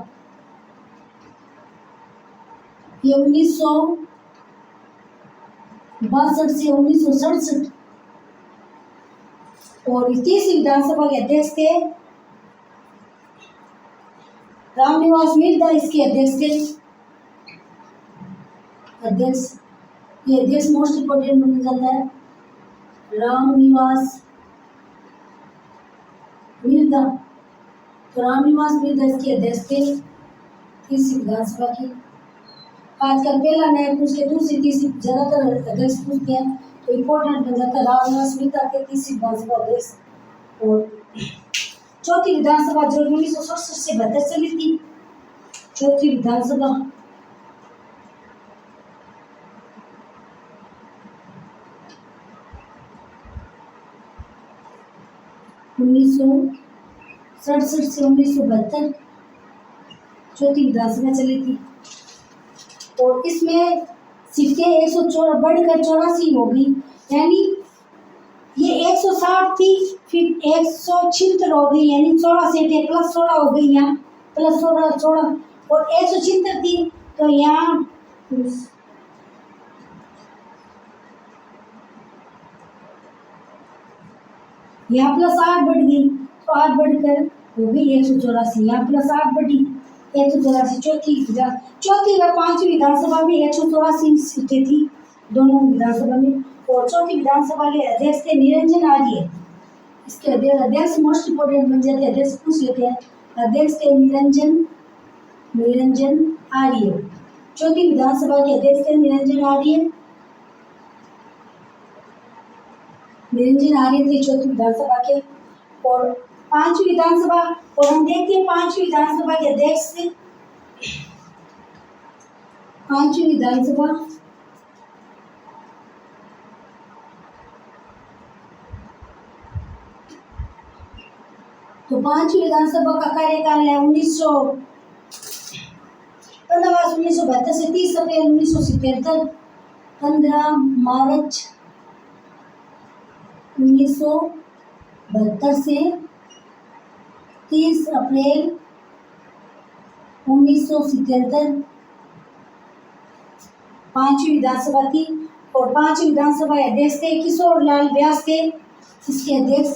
ये 1962 से 1967। और तीसरी विधानसभा के अध्यक्ष थे रामनिवास मिर्धा, इसके अध्यक्ष थे। ये अध्यक्ष मोस्ट इम्पोर्टेंट माना जाता है, रामनिवास मिर्धा। तो रामनिवास मिर्धा इसके अध्यक्ष थे तीसरी विधानसभा की। आजकल पहला नया पूछ के दूसरी तीसरी ज्यादातर अध्यक्ष पूछते हैं, तो इम्पोर्टेंट बन जाता है। रामनिवास मिर्धा के तीसरी विधानसभा अध्यक्ष। और चौथी विधानसभा जो 1967 से 72 चली थी, चौथी विधानसभा 1967 से 1972 चौथी विधानसभा चली थी। और इसमें सीटें 114 बढ़कर 84 हो गई, यानी ये 160 थी, फिर 176 हो गई, यानी 16 सीटें प्लस 16 हो गई, यहाँ प्लस 16 और 176 थी, तो यहाँ प्लस 8 बढ़ गई, तो 8 बढ़कर हो गई 184। यहाँ प्लस 8 बढ़ी 184। चौथी व पांचवी विधानसभा में 184 सीटें थी दोनों विधानसभा में। और चौथी विधानसभा के अध्यक्ष थे निरंजन आर्य। इसके अध्यक्ष मोस्ट इम्पोर्टेंट बन जाते हैं, अध्यक्ष पूछ लेते हैं। अध्यक्ष थे निरंजन आर्य। चौथी विधानसभा के अध्यक्ष थे निरंजन आर्य थे चौथी विधानसभा के। और पांचवी विधानसभा, और हम देखते हैं पांचवी विधानसभा के अध्यक्ष थे, पांचवी विधानसभा तो पांचवी विधानसभा का कार्यकाल है 1972 से 30 अप्रैल 1977, 15 मार्च 1972 से 30 अप्रैल 1977 पांचवी विधानसभा थी। और पांचवी विधानसभा अध्यक्ष थे किशोर लाल व्यास थे, इसके अध्यक्ष।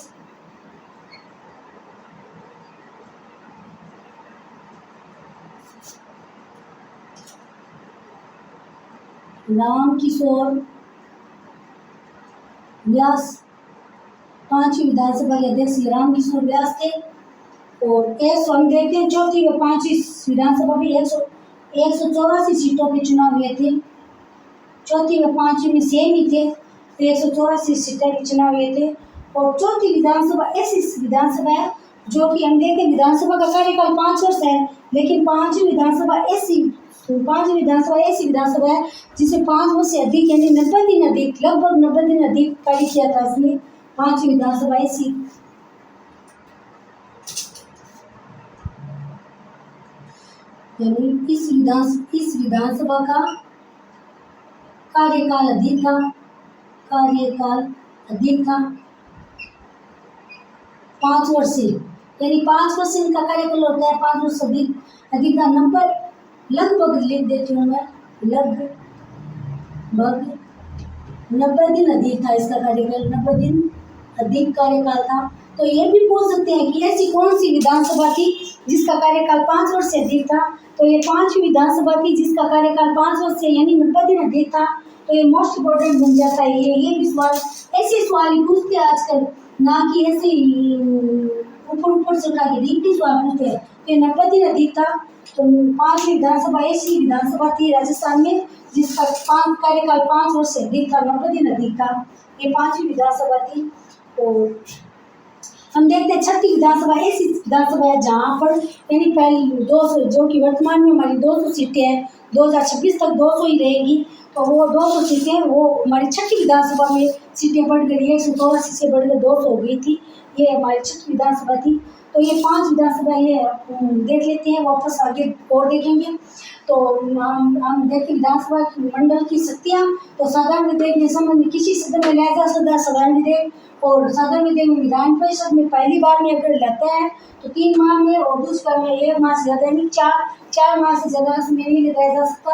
राम किशोर व्यास पांचवी विधानसभा के अध्यक्ष राम किशोर व्यास थे। और हम देखते हैं चौथी व पांचवी विधानसभा में 184 सीटों पे चुनाव हुए थे। चौथी व पांचवी में सेम ही थे, तो 184 सीटों पे चुनाव हुए थे। और चौथी विधानसभा ऐसी विधानसभा है जो कि हम देखते हैं विधानसभा का कार्यकाल 5 वर्ष है, लेकिन पांचवी विधानसभा ऐसी तो 5 विधानसभा ऐसी विधानसभा है जिसे 5 वर्ष से अधिक यानी 90 दिन अधिक, लगभग 90 दिन अधिक कार्य किया था इसने। 5 विधानसभा ऐसी। यानी इस विधानसभा का कार्यकाल अधिक था, कार्यकाल अधिक था 5 वर्ष से, यानी 5 वर्ष इनका कार्यकाल होता है, 5 वर्ष अधिक था। नंबर लगभग लिख देती हूँ मैं, लगभग 90 दिन अधिक था इसका कार्यकाल, 90 दिन अधिक कार्यकाल था। तो ये भी पूछ सकते हैं कि ऐसी कौन सी विधानसभा थी जिसका कार्यकाल 5 वर्ष से अधिक था। तो ये 5वीं विधानसभा थी जिसका कार्यकाल 5 वर्ष से यानी 90 दिन अधिक था। तो ये मोस्ट इम्पोर्टेंट बन जाता है। ये भी सवाल, ऐसे सवाल ही पूछते हैं आजकल, ना कि ऐसे ऊपर से उठा के डीपली सवाल पूछते हैं। तो ये 90 दिन अधिक था। तो 5वीं विधानसभा ऐसी विधानसभा थी राजस्थान में जिसका कार्यकाल 5 वर्ष से अधिक था, 90 दिन अधिक था। ये 5वीं विधानसभा थी। तो हम देखते हैं 36 विधानसभा ऐसी विधानसभा है जहाँ पर यानी पहली 200, जो कि वर्तमान में हमारी 200 सीटें हैं, 2026 तक 200 ही रहेगी। तो वो 200 सीटें वो हमारी 6ठी विधानसभा में सीटें बढ़ गई, 184 से बढ़कर 200 हो गई थी। ये हमारी 6ठी विधानसभा थी। तो ये 5 विधानसभा ये देख लेते हैं, वापस आगे और देखेंगे। तो हम देखते विधानसभा मंडल की शक्तियाँ। तो साधारण विधेयक के संबंध में किसी सदन में लाया जा सकता है साधारण विधेयक, और साधारण विधेयक में विधान परिषद में पहली बार में अगर लाता है तो 3 माह में, और दूसरी बार में 1 माह से ज़्यादा यानी 4 माह से ज़्यादा में नहीं लगाया जा सकता।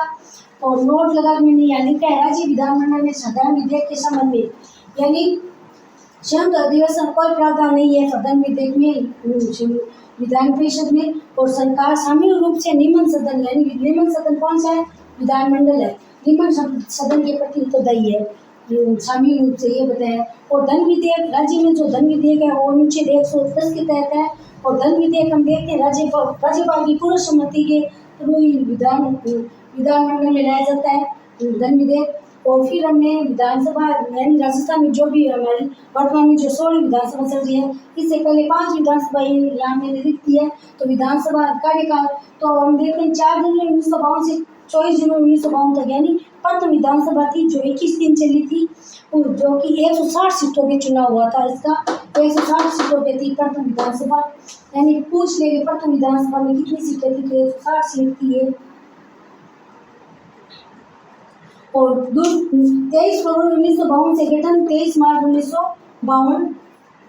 और नोट लगा में नहीं यानी क्या राज्य विधानमंडल में साधारण विधेयक के संबंध में यानी संयुक्त अधिवेशन कोई प्रावधान नहीं है सदन विधेयक में विधान परिषद में। और सरकार सामूहिक रूप से निम्न सदन यानी निम्न सदन कौन सा है, विधानमंडल है, निम्न सदन के प्रति उत्तरदायी है सामूहिक रूप से, ये बताया। और धन विधेयक, राज्य में जो धन विधेयक है वो अनुच्छेद 110 के तहत है। और धन विधेयक हम देखते हैं राज्यपाल की पूर्व सम्मति के थ्रू विधानमंडल में लाया जाता है धन विधेयक। और फिर हमने विधानसभा यानी राजस्थान में जो भी हमारी वर्तमान में जो 16 विधानसभा चल रही है, इससे पहले 5 विधानसभा यहाँ में नियुक्त की है। तो विधानसभा कार्यकाल तो हम देखते हैं 4 जनवरी 1952 से 24 जनवरी 1952 तक, यानी प्रथम विधानसभा थी जो 21 दिन चली थी, जो कि 160 सीटों पे चुनाव हुआ था इसका। तो 160 सीटों पे थी प्रथम विधानसभा, यानी पूछ लेंगे प्रथम विधानसभा में कितनी सीटें थी, तो 160 सीट थी ये। और 23 फरवरी 1952 से गठन, 23 मार्च 1952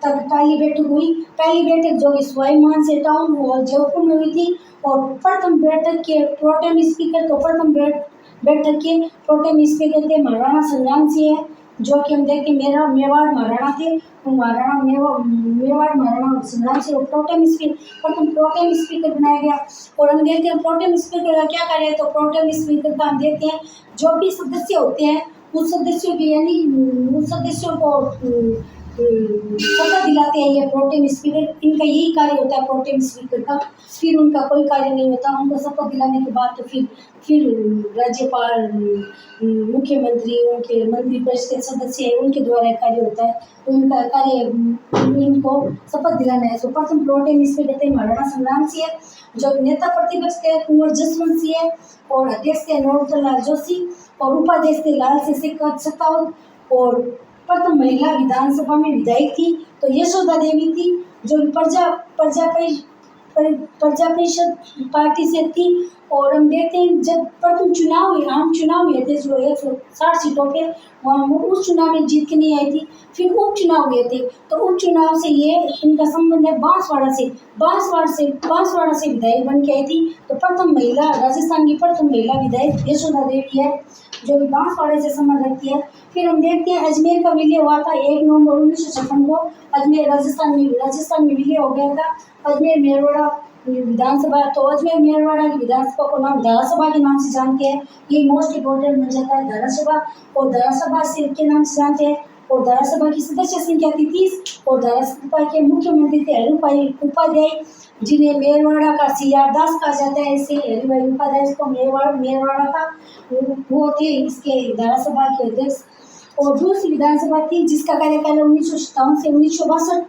तक पहली बैठक हुई। पहली बैठक जो कि स्वाभिमान से टाउन हॉल जयपुर में हुई थी। और प्रथम बैठक के प्रोटेम स्पीकर, तो प्रथम बैठक के प्रोटेम स्पीकर थे महाराणा संग्राम सिंह है, जो कि हम देखते मेवाड़ महाराणा थे, मेवाड़ महाराणा संग्राम सिंह प्रथम स्पीकर बनाया गया। और हम देखते हैं प्रोटेम स्पीकर का क्या कार्य है। तो प्रोटेम स्पीकर का हम देखते हैं जो भी सदस्य होते हैं उस सदस्यों की यानी उस सदस्यों को शपथ दिलाते हैं ये प्रोटेम स्पीकर, इनका यही कार्य होता है प्रोटेम स्पीकर का। फिर उनका कोई कार्य नहीं होता, उनको शपथ दिलाने के बाद तो फिर राज्यपाल, मुख्यमंत्री, उनके मंत्री परिषद के सदस्य है उनके द्वारा कार्य होता है। तो उनका कार्य इनको शपथ दिलाना है। तो प्रथम प्रोटेम स्पीकर थे महाराणा संग्राम सिंह, जो नेता प्रतिपक्ष थे कुंवर जसवंत सिंह, और अध्यक्ष थे नरोत्तम लाल जोशी, और उपाध्यक्ष थे लाल सिंह शेखावत। और प्रथम महिला विधानसभा में विधायक थी तो यशोदा देवी थी, जो प्रजा परिषद पार्टी से थी। और हम देखते हैं जब प्रथम चुनाव हुए, आम चुनाव हुए थे जो 160 सीटों पे, वहाँ उस चुनाव में जीत के नहीं आई थी। फिर उपचुनाव हुए थे, तो उपचुनाव से ये इनका संबंध है बांसवाड़ा से विधायक बन के आई थी। तो प्रथम महिला, राजस्थान की प्रथम महिला विधायक यशोदा देवी है, जो कि बांसवाड़े से संबंध रखती है। फिर हम देखते हैं अजमेर का विलय हुआ था 1 नवंबर 1956 को, अजमेर राजस्थान में विलय हो गया था अजमेर मेरवाड़ा विधानसभा। तो अजमेर मेरवाड़ा की विधानसभा को नाम धारासभा के नाम से जानते हैं, ये मोस्ट इम्पोर्टेंट बन जाता है धारासभा। और धारासभा से के नाम से जानते हैं। और धारासभा की सदस्य संख्या थी 30। और धारासभा के मुख्यमंत्री थे हरिभाई उपाध्याय, जिन्हें मेरवाड़ा का सीआर दास कहा जाता है। ऐसे हरिभाई उपाध्याय को मेरवाड़ा का वो थे इसके धारासभा के अध्यक्ष। और दूसरी विधानसभा थी जिसका कार्यकाल 1957 से 1962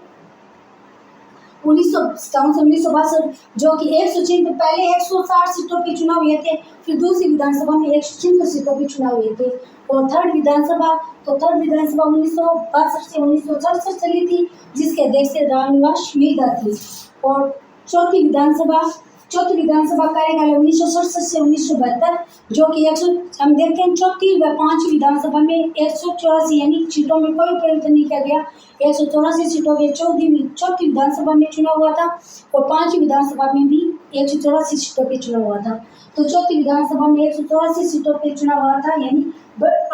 1957 जो कि 106 पहले 160 सीटों पे चुनाव हुए थे, फिर दूसरी विधानसभा में 106 सीटों पे चुनाव हुए थे। और थर्ड विधानसभा 1962 से 1967 चली थी, जिसके अध्यक्ष रामनिवास मिर्धा थी। और चौथी विधानसभा कार्यकाल 1967 से 1972, जो कि हम देखते हैं चौथी व पांचवी विधानसभा में 184 यानी सीटों में कोई परिवर्तन नहीं किया गया। 184 सीटों के चौथी विधानसभा में चुनाव हुआ था और पांचवी विधानसभा में भी 184 सीटों पे चुनाव हुआ था। तो चौथी विधानसभा में 184 सीटों पे चुनाव हुआ था, यानी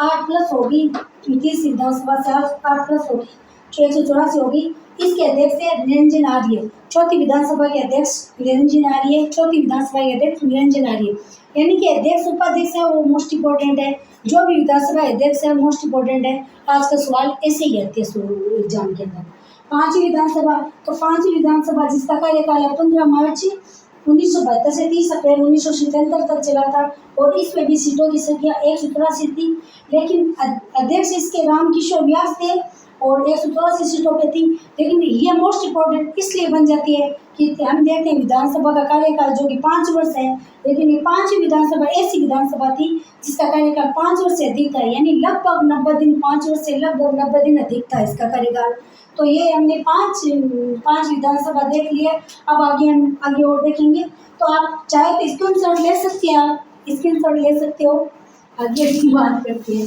8+ होगी, तीसरी विधानसभा से 8+ होगी, 184 होगी। इसके अध्यक्ष है निरंजन आर्य, चौथी विधानसभा के अध्यक्ष निरंजन आर्य, चौथी विधानसभा के अध्यक्ष निरंजन आर्य। यानी कि अध्यक्ष उपाध्यक्ष है वो मोस्ट इम्पोर्टेंट है, जो भी विधानसभा अध्यक्ष है मोस्ट इम्पोर्टेंट है। आज का सवाल ऐसे ही आते हैं एग्जाम के अंदर। पांचवी विधानसभा जिसका कार्यकाल है 15 मार्च 1972 से 30 अप्रैल 1977 तक चला था, और इसमें भी सीटों की संख्या 184 थी, लेकिन अध्यक्ष इसके रामकिशोर व्यास थे और 184 सीटों पे थी। लेकिन ये मोस्ट इम्पोर्टेंट इसलिए बन जाती है कि हम देखते हैं विधानसभा का कार्यकाल जो कि 5 वर्ष है, लेकिन ये पांचवी विधानसभा ऐसी विधानसभा थी जिसका कार्यकाल 5 वर्ष से अधिक था, यानी लगभग 90 दिन, 5 वर्ष से लगभग 90 दिन अधिक था इसका कार्यकाल। तो ये हमने पांच विधानसभा देख लिए। अब आगे और देखेंगे। तो आप चाहे तो स्क्रीनशॉट ले सकते हैं, आप स्क्रीनशॉट ले सकते हो। आगे बात करते हैं।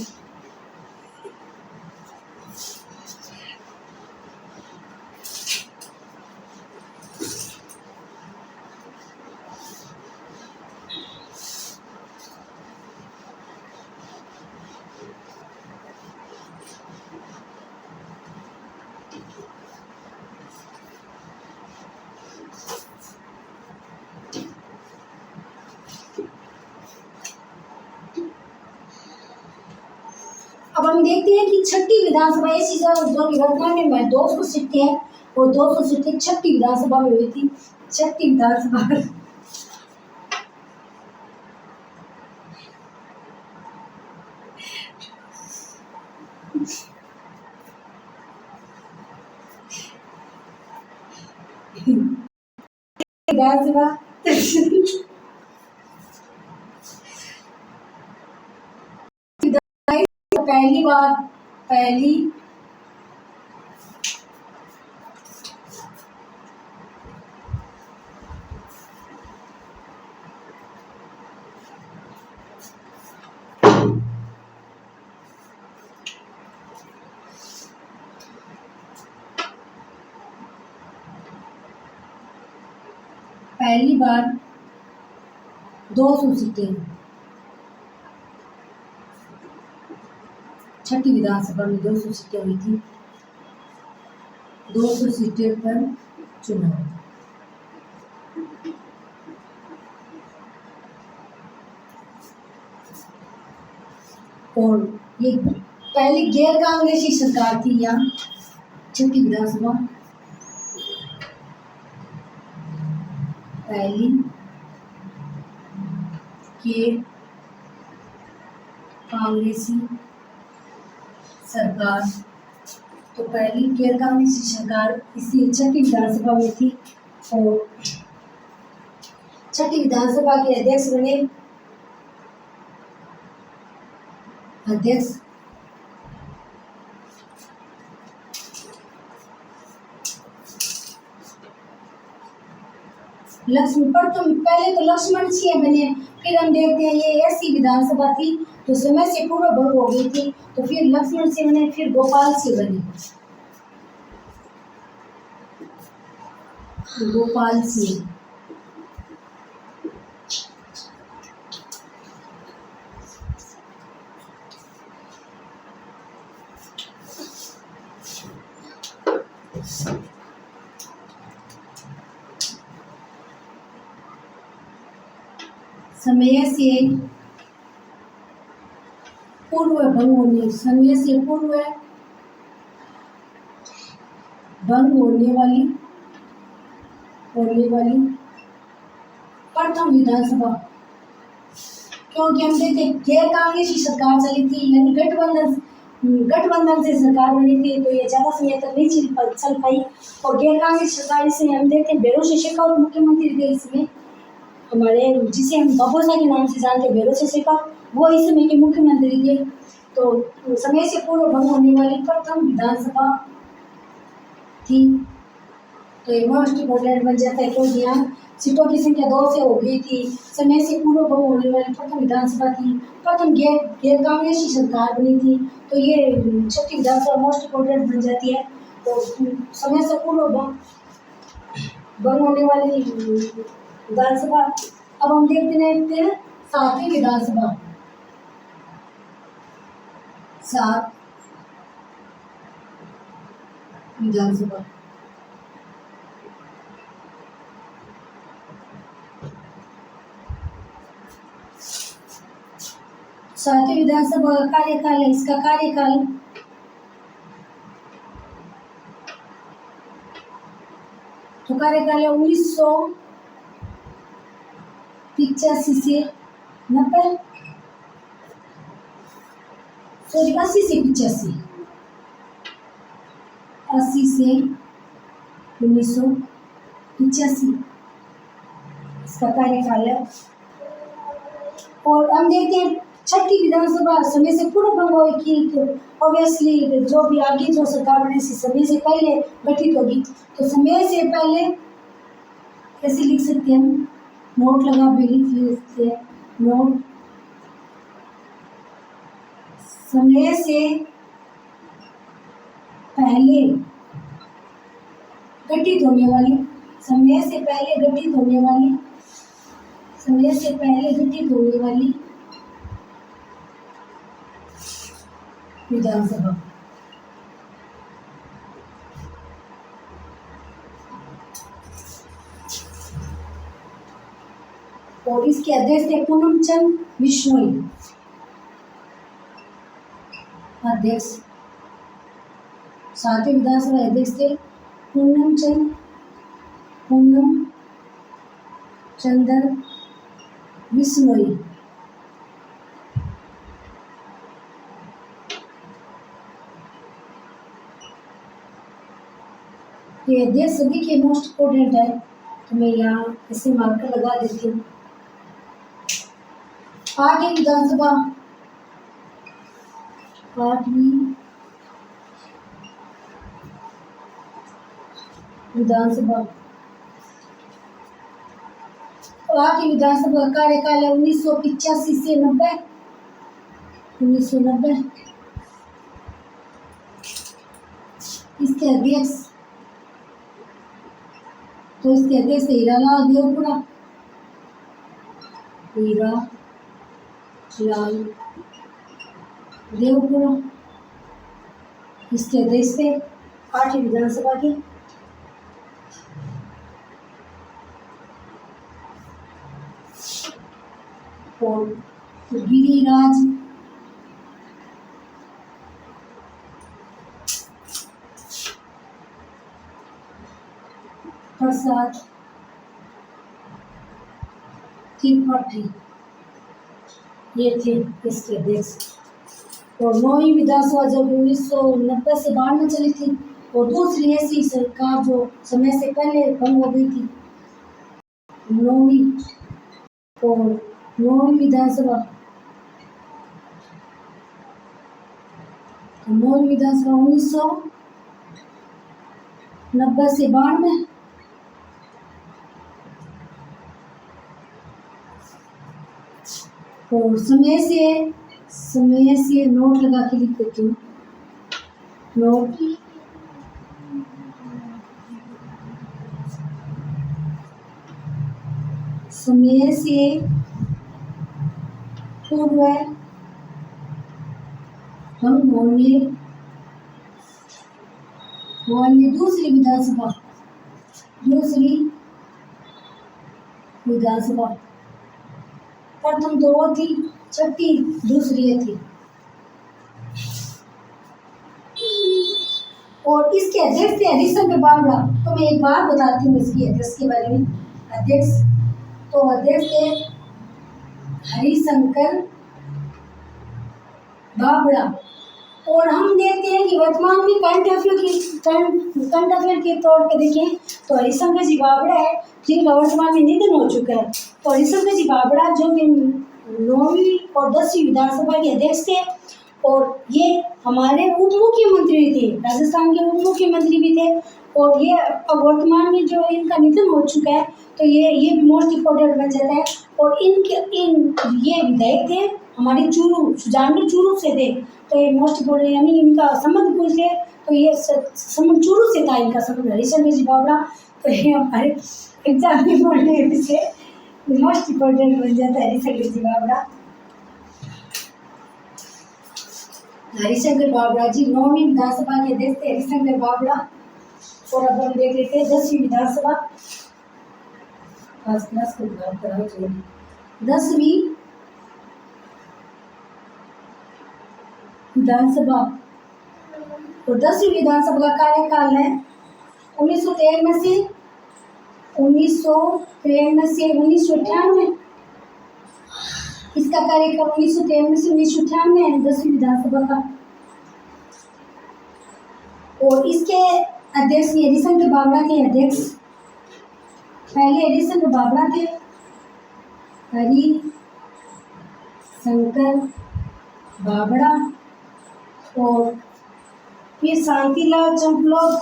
अब हम देखते हैं कि छठी विधानसभा ऐसी जो कि वर्तमान में 200 सीटें हैं, वो 200 सीटें छठी विधानसभा में हुई थी। छठी विधानसभा पहली बार 200 सीटें छठी विधानसभा में 200 सीटें हुई थी। 200 सीटें पर चुनाव। और ये पहली गैर कांग्रेसी सरकार थी यहाँ छठी विधानसभा, पहली गैर कांग्रेसी सरकार। तो पहली गैर कांग्रेसी सरकार इसी छठी विधानसभा में थी। और छठी विधानसभा के अध्यक्ष बने पहले तो लक्ष्मण सिंह बने, फिर हम देखते हैं ये ऐसी विधानसभा थी तो समय से पूर्व भंग हो गई थी, तो फिर लक्ष्मण सिंह बने, फिर गोपाल सिंह बने। गोपाल सिंह समय से पूर्व भंग होने वाली प्रथम विधानसभा, क्योंकि हम देखते गैर कांग्रेसी सरकार चली थी, यानी गठबंधन गठबंधन से सरकार बनी थी, तो ये ज़्यादा समय तक नहीं चल पाई। और गैर कांग्रेस सरकार से हम देखते हैं भैरों शेखावत मुख्यमंत्री थे इसमें, हमारे जिसे हम बाबूसा के नाम से जानते हैं भैरों शेखावत, वो इस समय के मुख्यमंत्री थे। तो समय से पूर्व भंग होने वाली प्रथम विधानसभा थी। तो ये मोस्ट इम्पोर्टेंट बन जाता है क्योंकि यहाँ सीटों की संख्या 2 से हो गई थी। समय से पूर्व भंग होने वाली प्रथम विधानसभा थी। प्रथम गैर कांग्रेसी सरकार बनी थी, तो ये छठी विधानसभा मोस्ट इम्पोर्टेंट बन जाती है। तो समय से पूर्व भंग होने वाली विधानसभा। अब हम देखते हैं 7वीं विधानसभा। 7 विधानसभा। सातवीं विधानसभा का कार्यकाल है, इसका कार्यकाल तो कार्यकाल है 1985 से 90, सॉरी 80 से 85, 80 से 1985 इसका कार्यकाल है। और हम देखते हैं छठी विधानसभा समय से पूर्व भंग होगी, तो ऑब्वियसली जो भी आगे जो सरकार बने समय से पहले गठित होगी। तो समय से पहले कैसे लिख सकते हैं हम, नोट लगा भी लिख सकते हैं, नोट समय से पहले गठित होने वाली, समय से पहले गठित होने वाली, समय से पहले गठित होने वाली विधानसभा। और इसके अध्यक्ष थे पूनम चंद बिश्नोई, अध्यक्ष। 7वीं विधानसभा अध्यक्ष थे पूनम चंद्र बिश्नोई। ये अध्यक्ष सभी के मोस्ट इम्पोर्टेंट है, तो मैं यहाँ इसे मार्कर लगा देती हूँ। 8वीं विधानसभा। 8वीं विधानसभा। 8वीं विधानसभा का कार्यकाल है 1985 से 90, 1990। इसके अध्यक्ष तो इसके अध्यक्ष हीरालाल देवपुरा, हीरालाल देवपुरा इसके अध्यक्ष थे 8वीं विधानसभा के। और गिरिराज प्रसाद त्रिपाठी ये थे इसके अध्यक्ष। और 9वीं विधानसभा जब 1990 से 92 में चली थी, और दूसरी ऐसी सरकार जो समय से पहले भंग हो गई थी, 9वीं विधानसभा। 9वीं विधानसभा 1990 से 92। और समय से नोट लगा के लिख देती हूँ, नोट समय से पूर्व भंग होने वाली दूसरी विधानसभा। प्रथम तो वो थी, छठी दूसरी ये थी। और इसके अध्यक्ष थे हरिशंकर बावड़ा। तो मैं एक बात बताती हूँ इसकी अध्यक्ष के बारे में। अध्यक्ष थे हरिशंकर बावड़ा। और हम देखते हैं कि वर्तमान में करंट अफेयर के तौर पर देखें तो हरिशंकर जी बाबड़ा है, जिनका वर्तमान में निधन हो चुका है। तो हरिशंकर जी बाबड़ा जो कि 9वीं और 10वीं विधानसभा के अध्यक्ष थे, और ये हमारे उप मुख्यमंत्री थे, राजस्थान के उप मुख्यमंत्री भी थे। और ये अब वर्तमान में जो इनका निधन हो चुका है, तो ये भी मोस्ट इम्पोर्टेंट बन जाता है। और ये विधायक थे हमारे सुजानपुर चूरू से थे, तो ये मोस्ट इम्पोर्टेंट, यानी इनका संबंध पूछ ले तो ये संबंध चूरू से था, इनका संबंध हरिशंकर जी बाबड़ा। तो ये हमारे एग्जाम में पढ़ने से मोस्ट इम्पोर्टेंट बन जाता है हरिशंकर जी बाबड़ा। हरिशंकर बाबड़ा जी 9वीं विधानसभा के अध्यक्ष थे, हरिशंकर बाबड़ा। और अब हम देख लेते हैं 10वीं विधानसभा। 10वीं विधानसभा, और 10वीं विधानसभा का कार्यकाल है 1993 से 1998। इसका कार्यकाल 1993 से 1998 है 10वीं विधानसभा का। और इसके अध्यक्ष हरिशंकर बाबड़ा के अध्यक्ष, पहले हरिशंकर बाबड़ा थे, हरिशंकर बाबड़ा, और फिर शांतिलाल चांपलोद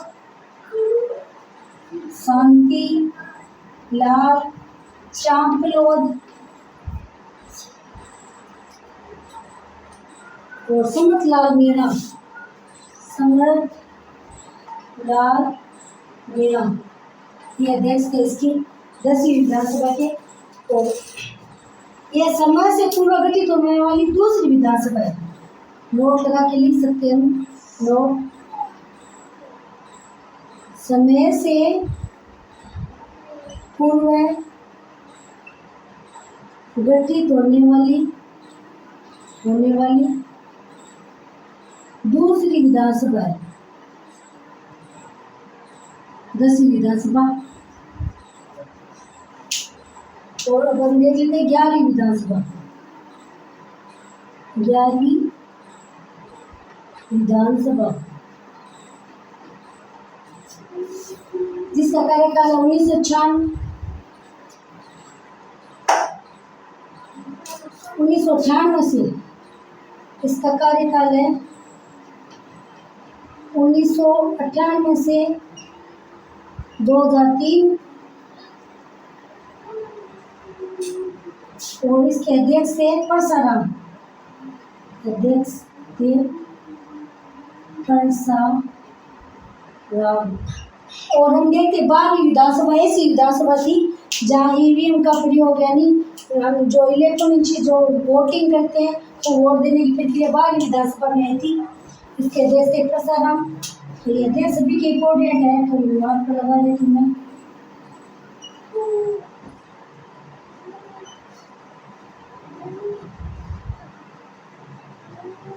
और समतलाल मीणा, ये अध्यक्ष थे इसकी 10वीं विधानसभा के। और यह समय से पूर्व गठित होने वाली दूसरी विधानसभा है। नोट लगा के लिख सकते हैं हम, नोट, समय से पूर्व गठित होने वाली दूसरी विधानसभा है 10वीं विधानसभा। और अब हम देख लेते हैं 11वीं विधानसभा। 11वीं विधानसभा जिसका कार्यकाल 1998 से, इसका कार्यकाल है 1998 से 2003। और इसके अध्यक्ष थे परसाराम, अध्यक्ष थे परसाराम। और हम देखते 12वीं विधानसभा ऐसी विधानसभा थी जहाँ ईवीएम का प्रयोग, यानी जो इलेक्ट्रॉनिक जो वोटिंग करते हैं तो वोट देने की प्रक्रिया 12वीं विधानसभा में आई थी। इसके अध्यक्ष थे परसाराम। तो ये अध्यक्ष सभी के इम्पोर्टेंट है, तो मार्क पर लगा देती हूँ मैं।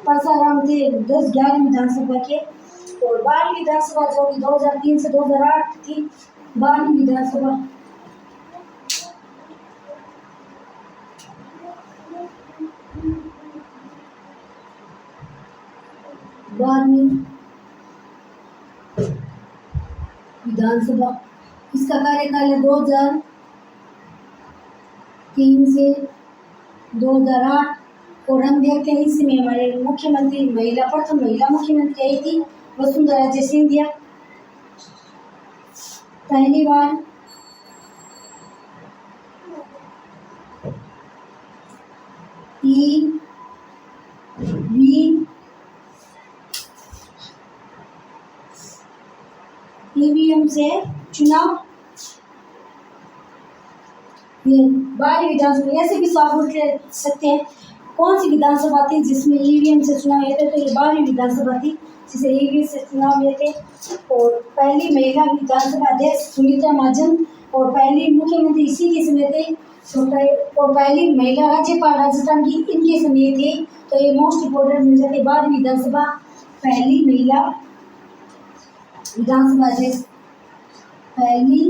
परसाराम थे 11वीं विधानसभा के। और 12वीं विधानसभा जो कि 2003 से 2008 थी, 12वीं विधानसभा। 12वीं विधानसभा, इसका कार्यकाल है 2003 से 2008। और हम देखते हैं इसमें हमारे मुख्यमंत्री प्रथम महिला मुख्यमंत्री आई थी वसुंधरा राजे सिंधिया। पहली बार ईवीएम से चुनाव, ये 12वीं विधानसभा। ऐसे भी सवाल पूछ सकते हैं कौन सी विधानसभा थी जिसमें ईवीएम से चुनाव हुए थे, तो ये 12वीं विधानसभा थी जिसे ईवीएम से चुनाव हुए थे। और पहली महिला विधानसभा अध्यक्ष सुमित्रा महाजन, और पहली मुख्यमंत्री इसी के समय थे। और पहली महिला राज्यपाल राजस्थान की इनके समय थे। तो ये मोस्ट इम्पोर्टेंट मिल जाते 12वीं विधानसभा, पहली महिला विधानसभा अध्यक्ष, पहली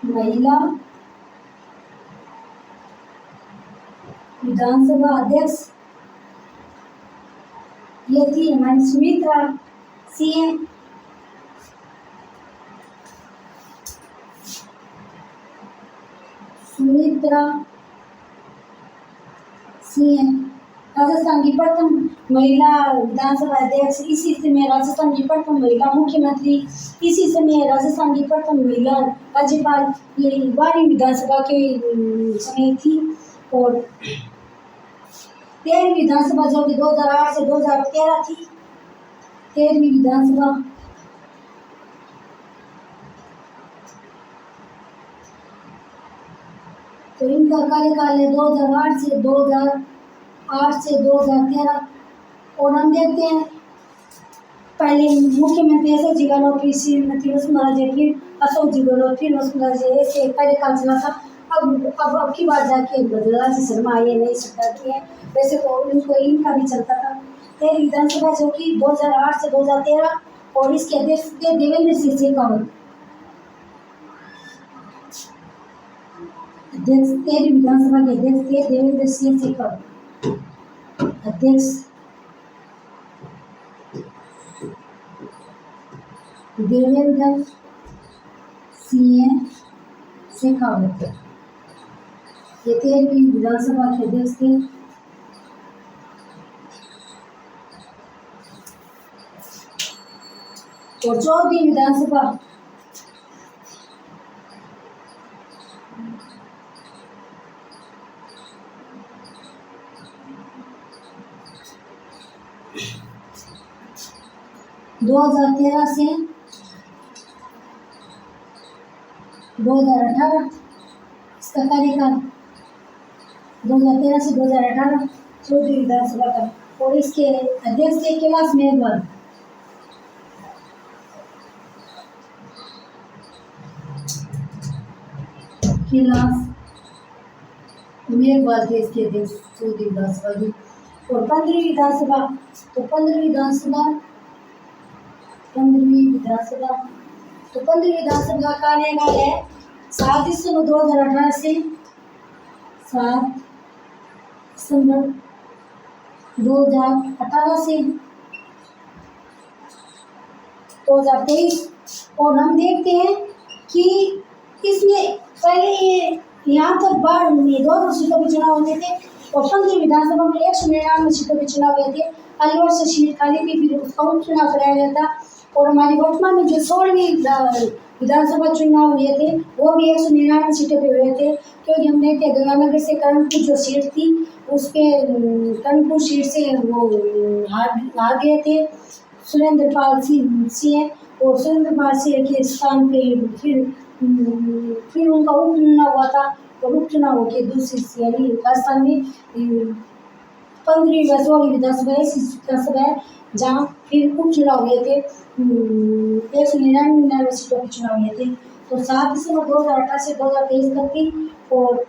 महिला विधानसभा अध्यक्ष ये थी हमारी सुमित्रा सीएम। सुमित्रा सीएम राजस्थान की प्रथम महिला विधानसभा अध्यक्ष, इसी समय राजस्थान की प्रथम महिला मुख्यमंत्री, इसी समय राजस्थान की प्रथम महिला राज्यपाल, ये 12वीं विधानसभा के समय थी। और 13वीं विधानसभा जो कि 2008 से 2013 थी, 13वीं विधानसभा। तो इनका कार्यकाल है 2008 से 2013। और हम देखते हैं पहले मुख्यमंत्री अशोक जी गहलोत, फिर श्रीमती वसुंधरा जी, फिर अशोक जी गहलोत, फिर वसुंधरा जी, ऐसे कार्यकाल चला था। अब की बार जाके भद्रलाल जी शर्मा आए नई सरकार की है, वैसे तो इनका भी चलता था। 13 विधानसभा जो कि 2008 से 2013, और इसके अध्यक्ष थे देवेंद्र सिंह शेखावत। अध्यक्ष 13 विधानसभा के अध्यक्ष थे देवेंद्र सिंह शेखावत। अध्यक्ष देवेंद्र सिंह शेखावत, ये 13वीं विधानसभा के अध्यक्ष थे। और 14वीं विधानसभा दो 2013 से 2018, इसका कार्यकाल 2013 से 2018 14वीं विधानसभा का। और इसके अध्यक्ष थे कैलाश मेघवाल। कैलाश मेघवाल थे इसके अध्यक्ष 14वीं विधानसभा की। और 15वीं विधानसभा, तो 15वीं विधानसभा का कार्यकाल है 7 दिसंबर 2018 से 7 दिसंबर 2018 से 2023। और हम देखते हैं कि इसमें पहले ये यहाँ तक बाढ़ 2 सीटों पर चुनाव होते थे, और 15वीं विधानसभा में 199 सीटों पर चुनाव हुए थे। अलवर से सीट खाली थी, फिर उसका उपचुनाव कराया गया था। और हमारी वर्तमान में जो 16वीं विधानसभा चुनाव हुए थे, वो भी 199 सीटों पे हुए थे, क्योंकि हम देखते हैं गंगानगर से कर्णपुर जो सीट थी, उस पर कर्णपुर सीट से वो हार गए थे सुरेंद्र पाल सिंह। और सुरेंद्र पाल सिंह के स्थान पे फिर उनका उपचुनाव हुआ था। और उपचुनाव होकर दूसरी यानी राजस्थान में 15वीं 16वीं विधानसभा ऐसी विधानसभा है जहाँ फिर उपचुनाव हुए थे, 199 सीटों के चुनाव हुए थे। तो 7 दिसंबर 2018 से 2023 तक थी। और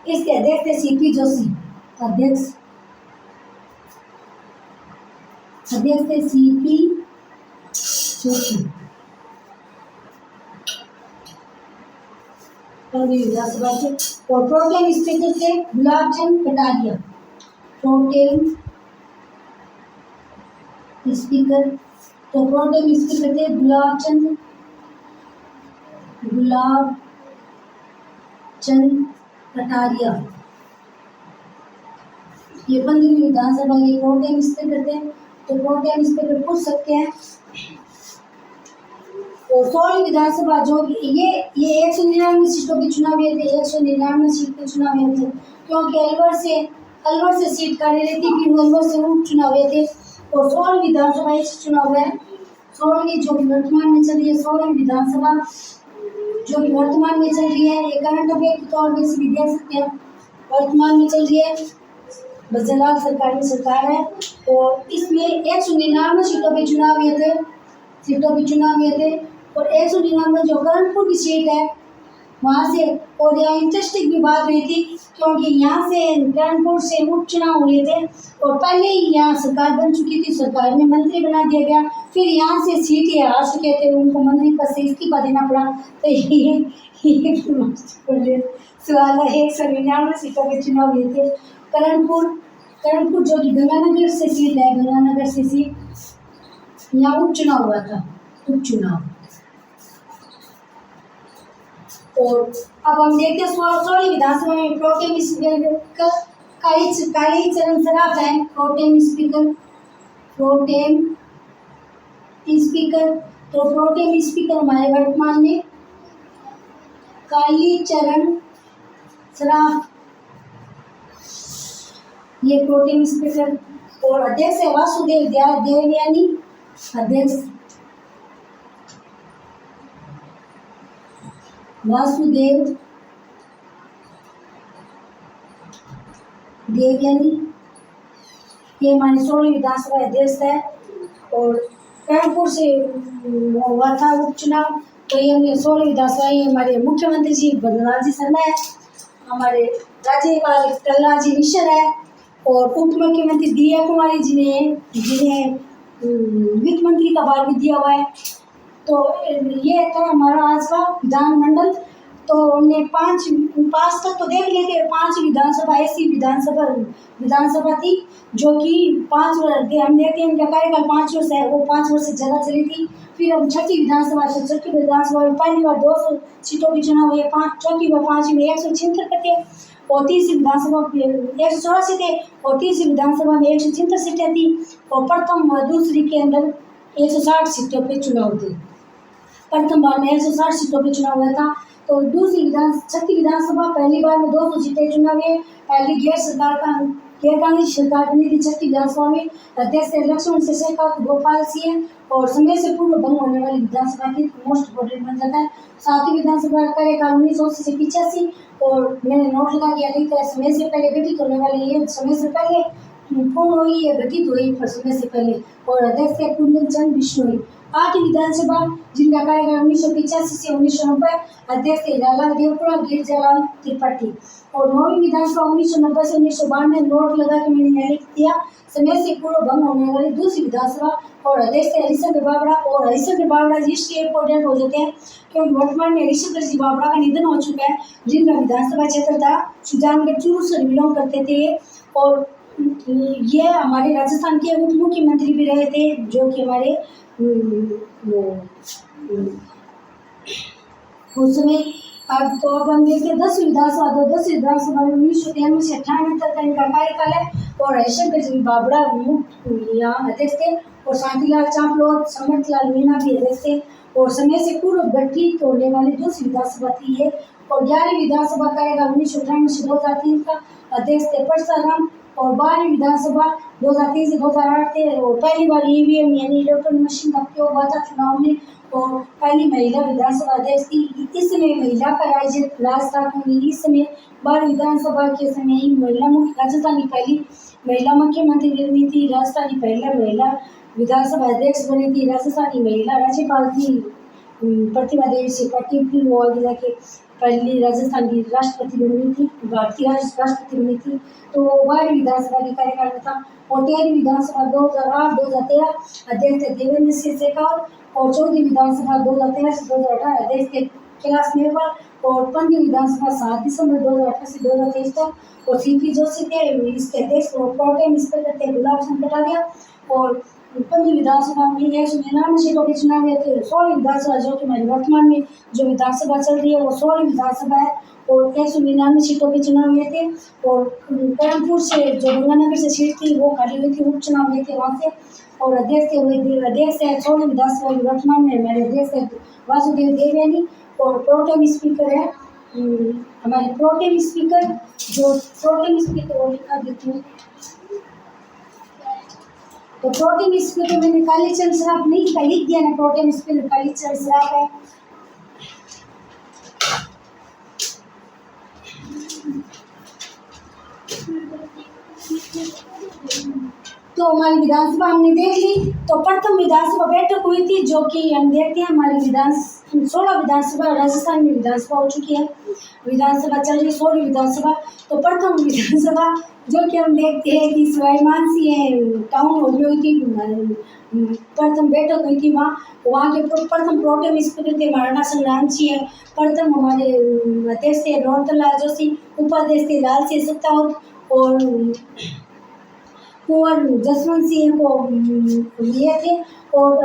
इसके अध्यक्ष थे सीपी जोशी। अध्यक्ष थे सीपी जोशी। विधानसभा के। और प्रोटेम स्पीकर थे गुलाब चंद कटारिया। प्रोटेम स्पीकर थे गुलाब चंद कटारिया। ये 15वीं विधानसभा के प्रोटेम स्पीकर थे। तो प्रोटेम स्पीकर पूछ सकते हैं। और 16वीं विधानसभा जो ये 199 सीटों के चुनाव हुए थे, 199 सीट के चुनाव हुए थे, क्योंकि अलवर से सीट खाली रहती, फिर अलवर से उपचुनाव हुए थे। और 16वीं विधानसभा ऐसे चुनाव है, 16वीं जो कि वर्तमान में चल रही है, 16वीं विधानसभा जो कि वर्तमान में चल रही है, ये करंट अफेयर के तौर पर भी देख सकते हैं, वर्तमान में चल रही है, बजरलाल सरकार की सरकार है। और इसमें 199 सीटों पे चुनाव हुए थे। और 199 जो कर्णपुर की सीट है वहाँ से। और यहाँ इंटरेस्टिंग भी बात हुई थी, क्योंकि यहाँ से कर्णपुर से उपचुनाव हुए थे, और पहले ही यहाँ सरकार बन चुकी थी, सरकार में मंत्री बना दिया गया, फिर यहाँ से सीट हार चुके थे, उनको मंत्री पद से इस्तीफा देना पड़ा। तो ये सवाल है, 199 सीटों के चुनाव हुए थे। कर्णपुर जो कि गंगानगर से सीट है, गंगानगर से सीट, यहाँ उपचुनाव हुआ था, उपचुनाव। और अब हम देखते हैं 16वीं विधानसभा में प्रोटेम स्पीकर कालीचरण सराफ है, प्रोटेम स्पीकर, प्रोटेम स्पीकर। तो प्रोटेम स्पीकर हमारे वर्तमान में कालीचरण सराफ, ये प्रोटेम स्पीकर। और अध्यक्ष है वासुदेव देवयानी, अध्यक्ष वासुदेव देवयानी, ये हमारी 16वीं विधानसभा अध्यक्ष है। और कर्णपुर से हुआ था उपचुनाव, तो ये हमने 16वीं विधानसभा, ये हमारे मुख्यमंत्री जी भद्रलाल जी शर्मा है, हमारे राज्यपाल प्रहलाद जी मिश्र है, और उप मुख्यमंत्री दिया कुमारी जिन्हें वित्त मंत्री का भार भी दिया हुआ है। तो ये था हमारा आज का विधानमंडल। तो हमने पाँच तक तो देख लिए थे। 5 विधानसभा ऐसी विधानसभा थी जो कि 5 वर्ष हम देखते हैं, इनका कार्यकाल 5 वर्ष है, वो 5 वर्ष से ज़्यादा चली थी। फिर हम छठी विधानसभा में पहली बार 200 सीटों के चुनाव हुए, चौथी बार 5 में 176 थे, और तीसरी विधानसभा 184 थे, और तीसरी विधानसभा में 176 सीटें थी, और प्रथम व दूसरी के अंदर 160 सीटों पे चुनाव थे। प्रथम बार में 160 सीटों पे चुनाव हुआ था। तो छठी विधानसभा पहली बार में 200 सीटें चुनाव हुए। पहली गैर कांग्रेस सरकार बनी थी छठी विधानसभा में, अध्यक्ष लक्ष्मण से शेखावत गोपाल सिंह, और समय से पूर्व भंग होने वाली विधानसभा की मोस्ट इम्पोर्टेंट बन जाता है। 7वीं विधानसभा का कार्यकाल 1980 से 85, और मैंने नोट लगा दिया लिखता है समय से पहले गठित होने वाली, ये समय से पहले पूर्ण हुई है, घटित हुई पर समय से पहले, और अध्यक्ष है कुंदन चंद बिश्नोई। 8वीं विधानसभा जिनका कार्यकाल 1985 से 1990, अध्यक्ष लाला देवपुरा गिरजालाल त्रिपाठी। और 9वीं विधानसभा 1990 से 1992, नोट लगा के मैंने लिख दिया समय से पूर्व भंग होने वाली दूसरी विधानसभा, और अध्यक्ष हरिशंकर बाबरा। और हरिशंकर बाबरा जी इसलिए इम्पोर्टेंट हो जाते हैं क्योंकि वर्तमान में हरिशंकर जी बाबरा का निधन हो चुका है, जिनका विधानसभा क्षेत्र था सुजानगढ़, चूरू से बिलोंग करते थे, और ये हमारे राजस्थान के उप मुख्यमंत्री भी रहे थे, जो कि हमारे उस समय। अब हम देखते हैं 10वीं विधानसभा। 10वीं विधानसभा में 1993 से 98 तक का इनका कार्यकाल है, और हरिशंकर जी बाबरा यहाँ अध्यक्ष थे, और शांतिलाल चांपलोत, समर्थलाल मीणा भी अध्यक्ष थे, और समय से पूर्व गठित होने वाली दूसरी विधानसभा थी ये। और 11वीं विधानसभा कार्यकाल 1998 से 2003 का, अध्यक्ष थे परसाराम, और 12वीं विधानसभा 2003 से 2008 थे, और पहली बार ईवीएम यानी इलेक्ट्रॉनिक मशीन का उपयोग हुआ था चुनाव में, और पहली महिला विधानसभा अध्यक्ष थी। इस समय महिला का राज था, क्योंकि इस समय 12वीं विधानसभा के समय ही राजस्थान की पहली महिला मुख्यमंत्री बनी थी, राजस्थान की पहला महिला विधानसभा अध्यक्ष बनी थी, राजस्थान की महिला राज्यपाल थी प्रतिभा देवी से पाटिल, फिर वो आगे जाके पहली राजस्थान की राष्ट्रपति बनी थी, भारतीय राष्ट्रपति बनी थी। तो 12वीं विधानसभा के कार्यकाल में था। और 13वीं विधानसभा 2008-2013, अध्यक्ष थे देवेंद्र सिंह शेखावत, और 14वीं विधानसभा 2013 से 2018, अध्यक्ष थे कैलाश मेवाड़, और 15वीं विधानसभा 7 दिसंबर 2018 से 2023 तक, और सीपी जोशी थे इसके अध्यक्ष, और प्रोटेम स्पीकर थे गुलाब चंद कटारिया। और 15वीं विधानसभा में 199 सीटों के चुनाव हुए थे। 16वीं विधानसभा जो कि हमारे वर्तमान में जो विधानसभा चल रही है वो 16वीं विधानसभा है, और 199 सीटों के चुनाव हुए थे। और कर्णपुर से जो गंगानगर से सीट थी वो खाली हुई थी, उपचुनाव हुए थे वहाँ से, और अध्यक्ष है 16वीं विधानसभा वर्तमान में हमारे अध्यक्ष है वासुदेव देवयानी, और प्रोटेम स्पीकर है हमारे प्रोटेम स्पीकर वो लिखा देती हूँ। तो प्रोटेम स्पीकर मैंने कालीचरण सराफ नहीं लिख दिया ना, प्रोटेम स्पीकर कालीचरण सराफ है। तो हमारी विधानसभा हमने देख ली। तो प्रथम विधानसभा बैठक हुई थी, जो कि हम देखते हैं हमारी 16 विधानसभा राजस्थान में विधानसभा हो चुकी है, विधानसभा चल रही 16वीं विधानसभा। तो प्रथम विधानसभा जो कि हम देखते हैं कि सवाई मानसिंह टाउन हॉल में हुई थी, प्रथम बैठक हुई थी वहाँ के प्रथम प्रोटेम स्पीकर थे महाराणा संग्राम सिंह, प्रथम हमारे अध्यक्ष थे रौनकलाल जोशी, उपाध्यक्ष थे लाल सिंह सत्तावत, और कुंवर जसवंत सिंह को लिए थे। और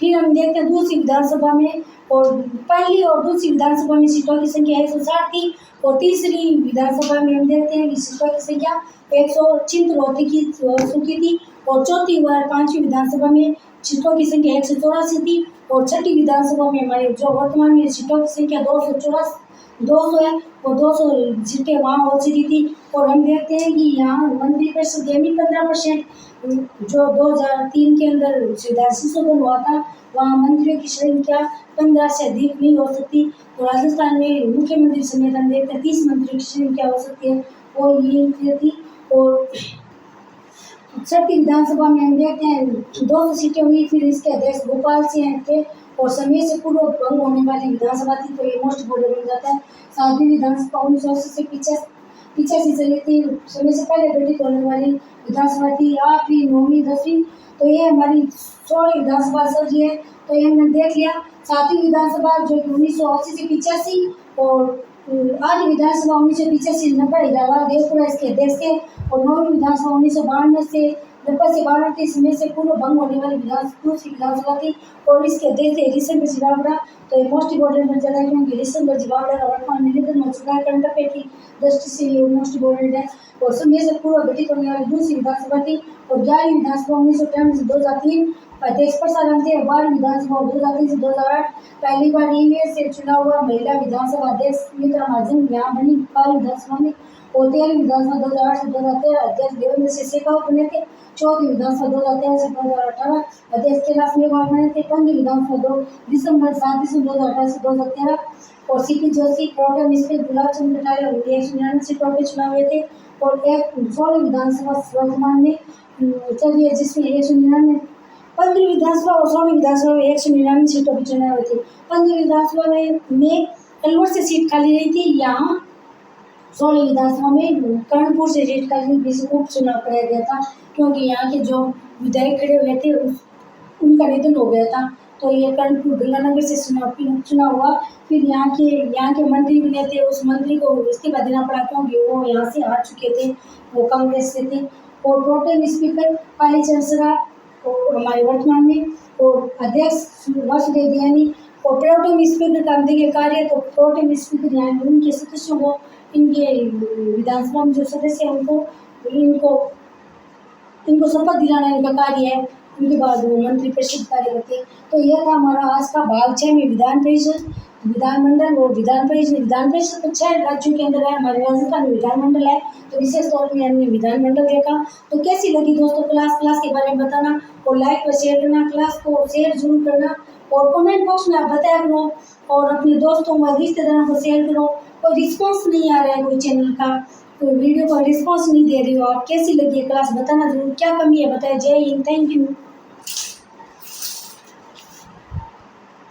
फिर हम देखते हैं दूसरी विधानसभा में, और पहली और दूसरी विधानसभा में सीटों की संख्या 160 थी, और तीसरी विधानसभा में हम देखते हैं कि सीटों की संख्या 176 की चुकी थी, और चौथी व पांचवी विधानसभा में सीटों की संख्या 184 थी, और छठी विधानसभा में हमारे जो वर्तमान में सीटों की संख्या 200 है, और 200 सीटें वहाँ हो चुकी थी। और हम देखते हैं कि यहाँ मंत्रिपरिषद यानी 15% जो 2003 के अंदर संशोधन हुआ था, वहाँ मंत्रियों की संख्या 15 से अधिक नहीं हो सकती। तो राजस्थान में मुख्यमंत्री समेत हम देखते हैं 30 मंत्रियों की संख्या हो सकती है, और ये थी। और छठी विधानसभा में हम देखते हैं 200 सीटें हुई, फिर इसके अध्यक्ष गोपाल सिंह थे, और समय से पूर्व भंग होने वाली विधानसभा थी, तो ये मोस्ट बोर्डर बन जाता है। सातवीं विधानसभा 1980 से 85 चली थी, समय से पहले गठित होने वाली विधानसभा थी। आठवीं, 9वीं, 10वीं, तो ये हमारी 16वीं विधानसभा सजी है। तो ये हमने देख लिया। सातवीं विधानसभा जो कि 1980 से 85, और आठ विधानसभा 1985 से 90 इलाहाबाद देवपुरा इसके अध्यक्ष थे, और 9वीं विधानसभा 1992 से 90 से 92 के समय से पूर्व भंग होने वाली दूसरी विधानसभा थी, और इसके अध्यक्ष थे हरिशंकर जिवावड़ा। तो ये मोस्ट इम्पोर्टेंट बन जाता है, क्योंकि हरिशंकर जिवावड़ा का वर्तमान में निधन हो चुका है, करंट अफेयर की दृष्टि से ये मोस्ट इम्पोर्टेंट है। और समय से पूर्व गठित होने वाली दूसरी विधानसभा थी, और 11वीं विधानसभा 1998 से 2003 अध्यक्ष प्रसारण थे, और 12वीं विधानसभा 2003 से 2008 पहली बार ईवीएम से चुना हुआ महिला विधानसभा अध्यक्ष सुमित्रा महाजन यहाँ बनी 12वीं विधानसभा में, और 13वीं विधानसभा 2008 से 2013 अध्यक्ष देवेंद्र सिंह शेखावत बने थे। 4वीं विधानसभा 2013 से 2018 अध्यक्ष कैलाश मेघवाल बने थे। 15वीं विधानसभा 7 दिसंबर 2018 से 2013, और CP Joshi, pro tem speaker Gulab Chand Kataria 199 सीटों पर चुनाव हुए थे। और 16वीं विधानसभा वर्तमान में चल रही है, जिसमें 199 15वीं विधानसभा और 16वीं विधानसभा में 199 सीटों पर चुनाव हुए थे। 15वीं विधानसभा में अलवर से सीट खाली रही थी। यहाँ 16वीं विधानसभा में कर्णपुर से सीट खाली उपचुनाव कराया गया था, क्योंकि यहाँ के जो विधायक खड़े हुए थे उनका निधन हो गया था। तो ये कर्णपुर गंगानगर से चुनाव हुआ। फिर यहाँ के मंत्री बने थे, उस मंत्री को इस्तीफा देना पड़ा, क्योंकि वो यहाँ से हार चुके थे, वो कांग्रेस से थे। और प्रोटेम स्पीकर काली चंद्रा और हमारे वर्तमान में, और अध्यक्ष वासुदेव दयानी। और प्रोटेम स्पीकर का देखिए कार्य, तो प्रोटेम स्पीकर यानी उनके सदस्यों को, इनके विधानसभा में जो सदस्य हैं इनको शपथ दिलाना इनका कार्य है। उनके बाद वो मंत्रिपरिषद कार्य करते हैं। तो यह था हमारा आज का भाग 6 में विधान परिषद, विधानमंडल और विधान परिषद। विधान परिषद तो 6 राज्यों के अंदर है, हमारे राजस्थान में विधानमंडल है, तो विशेष तौर में हमने विधानमंडल देखा। तो कैसी लगी दोस्तों क्लास के बारे में बताना, और लाइक व शेयर करना, क्लास को शेयर जरूर करना, और कमेंट बॉक्स में आप बताया करो, और अपने दोस्तों व रिश्तेदारों को शेयर करो। कोई रिस्पॉन्स नहीं आ रहा है कोई चैनल का, तो वीडियो का रिस्पॉन्स नहीं दे रही हो आप, कैसी लगी है क्लास बताना जरूर, क्या कमी है बताए। जय हिंद, थैंक यू।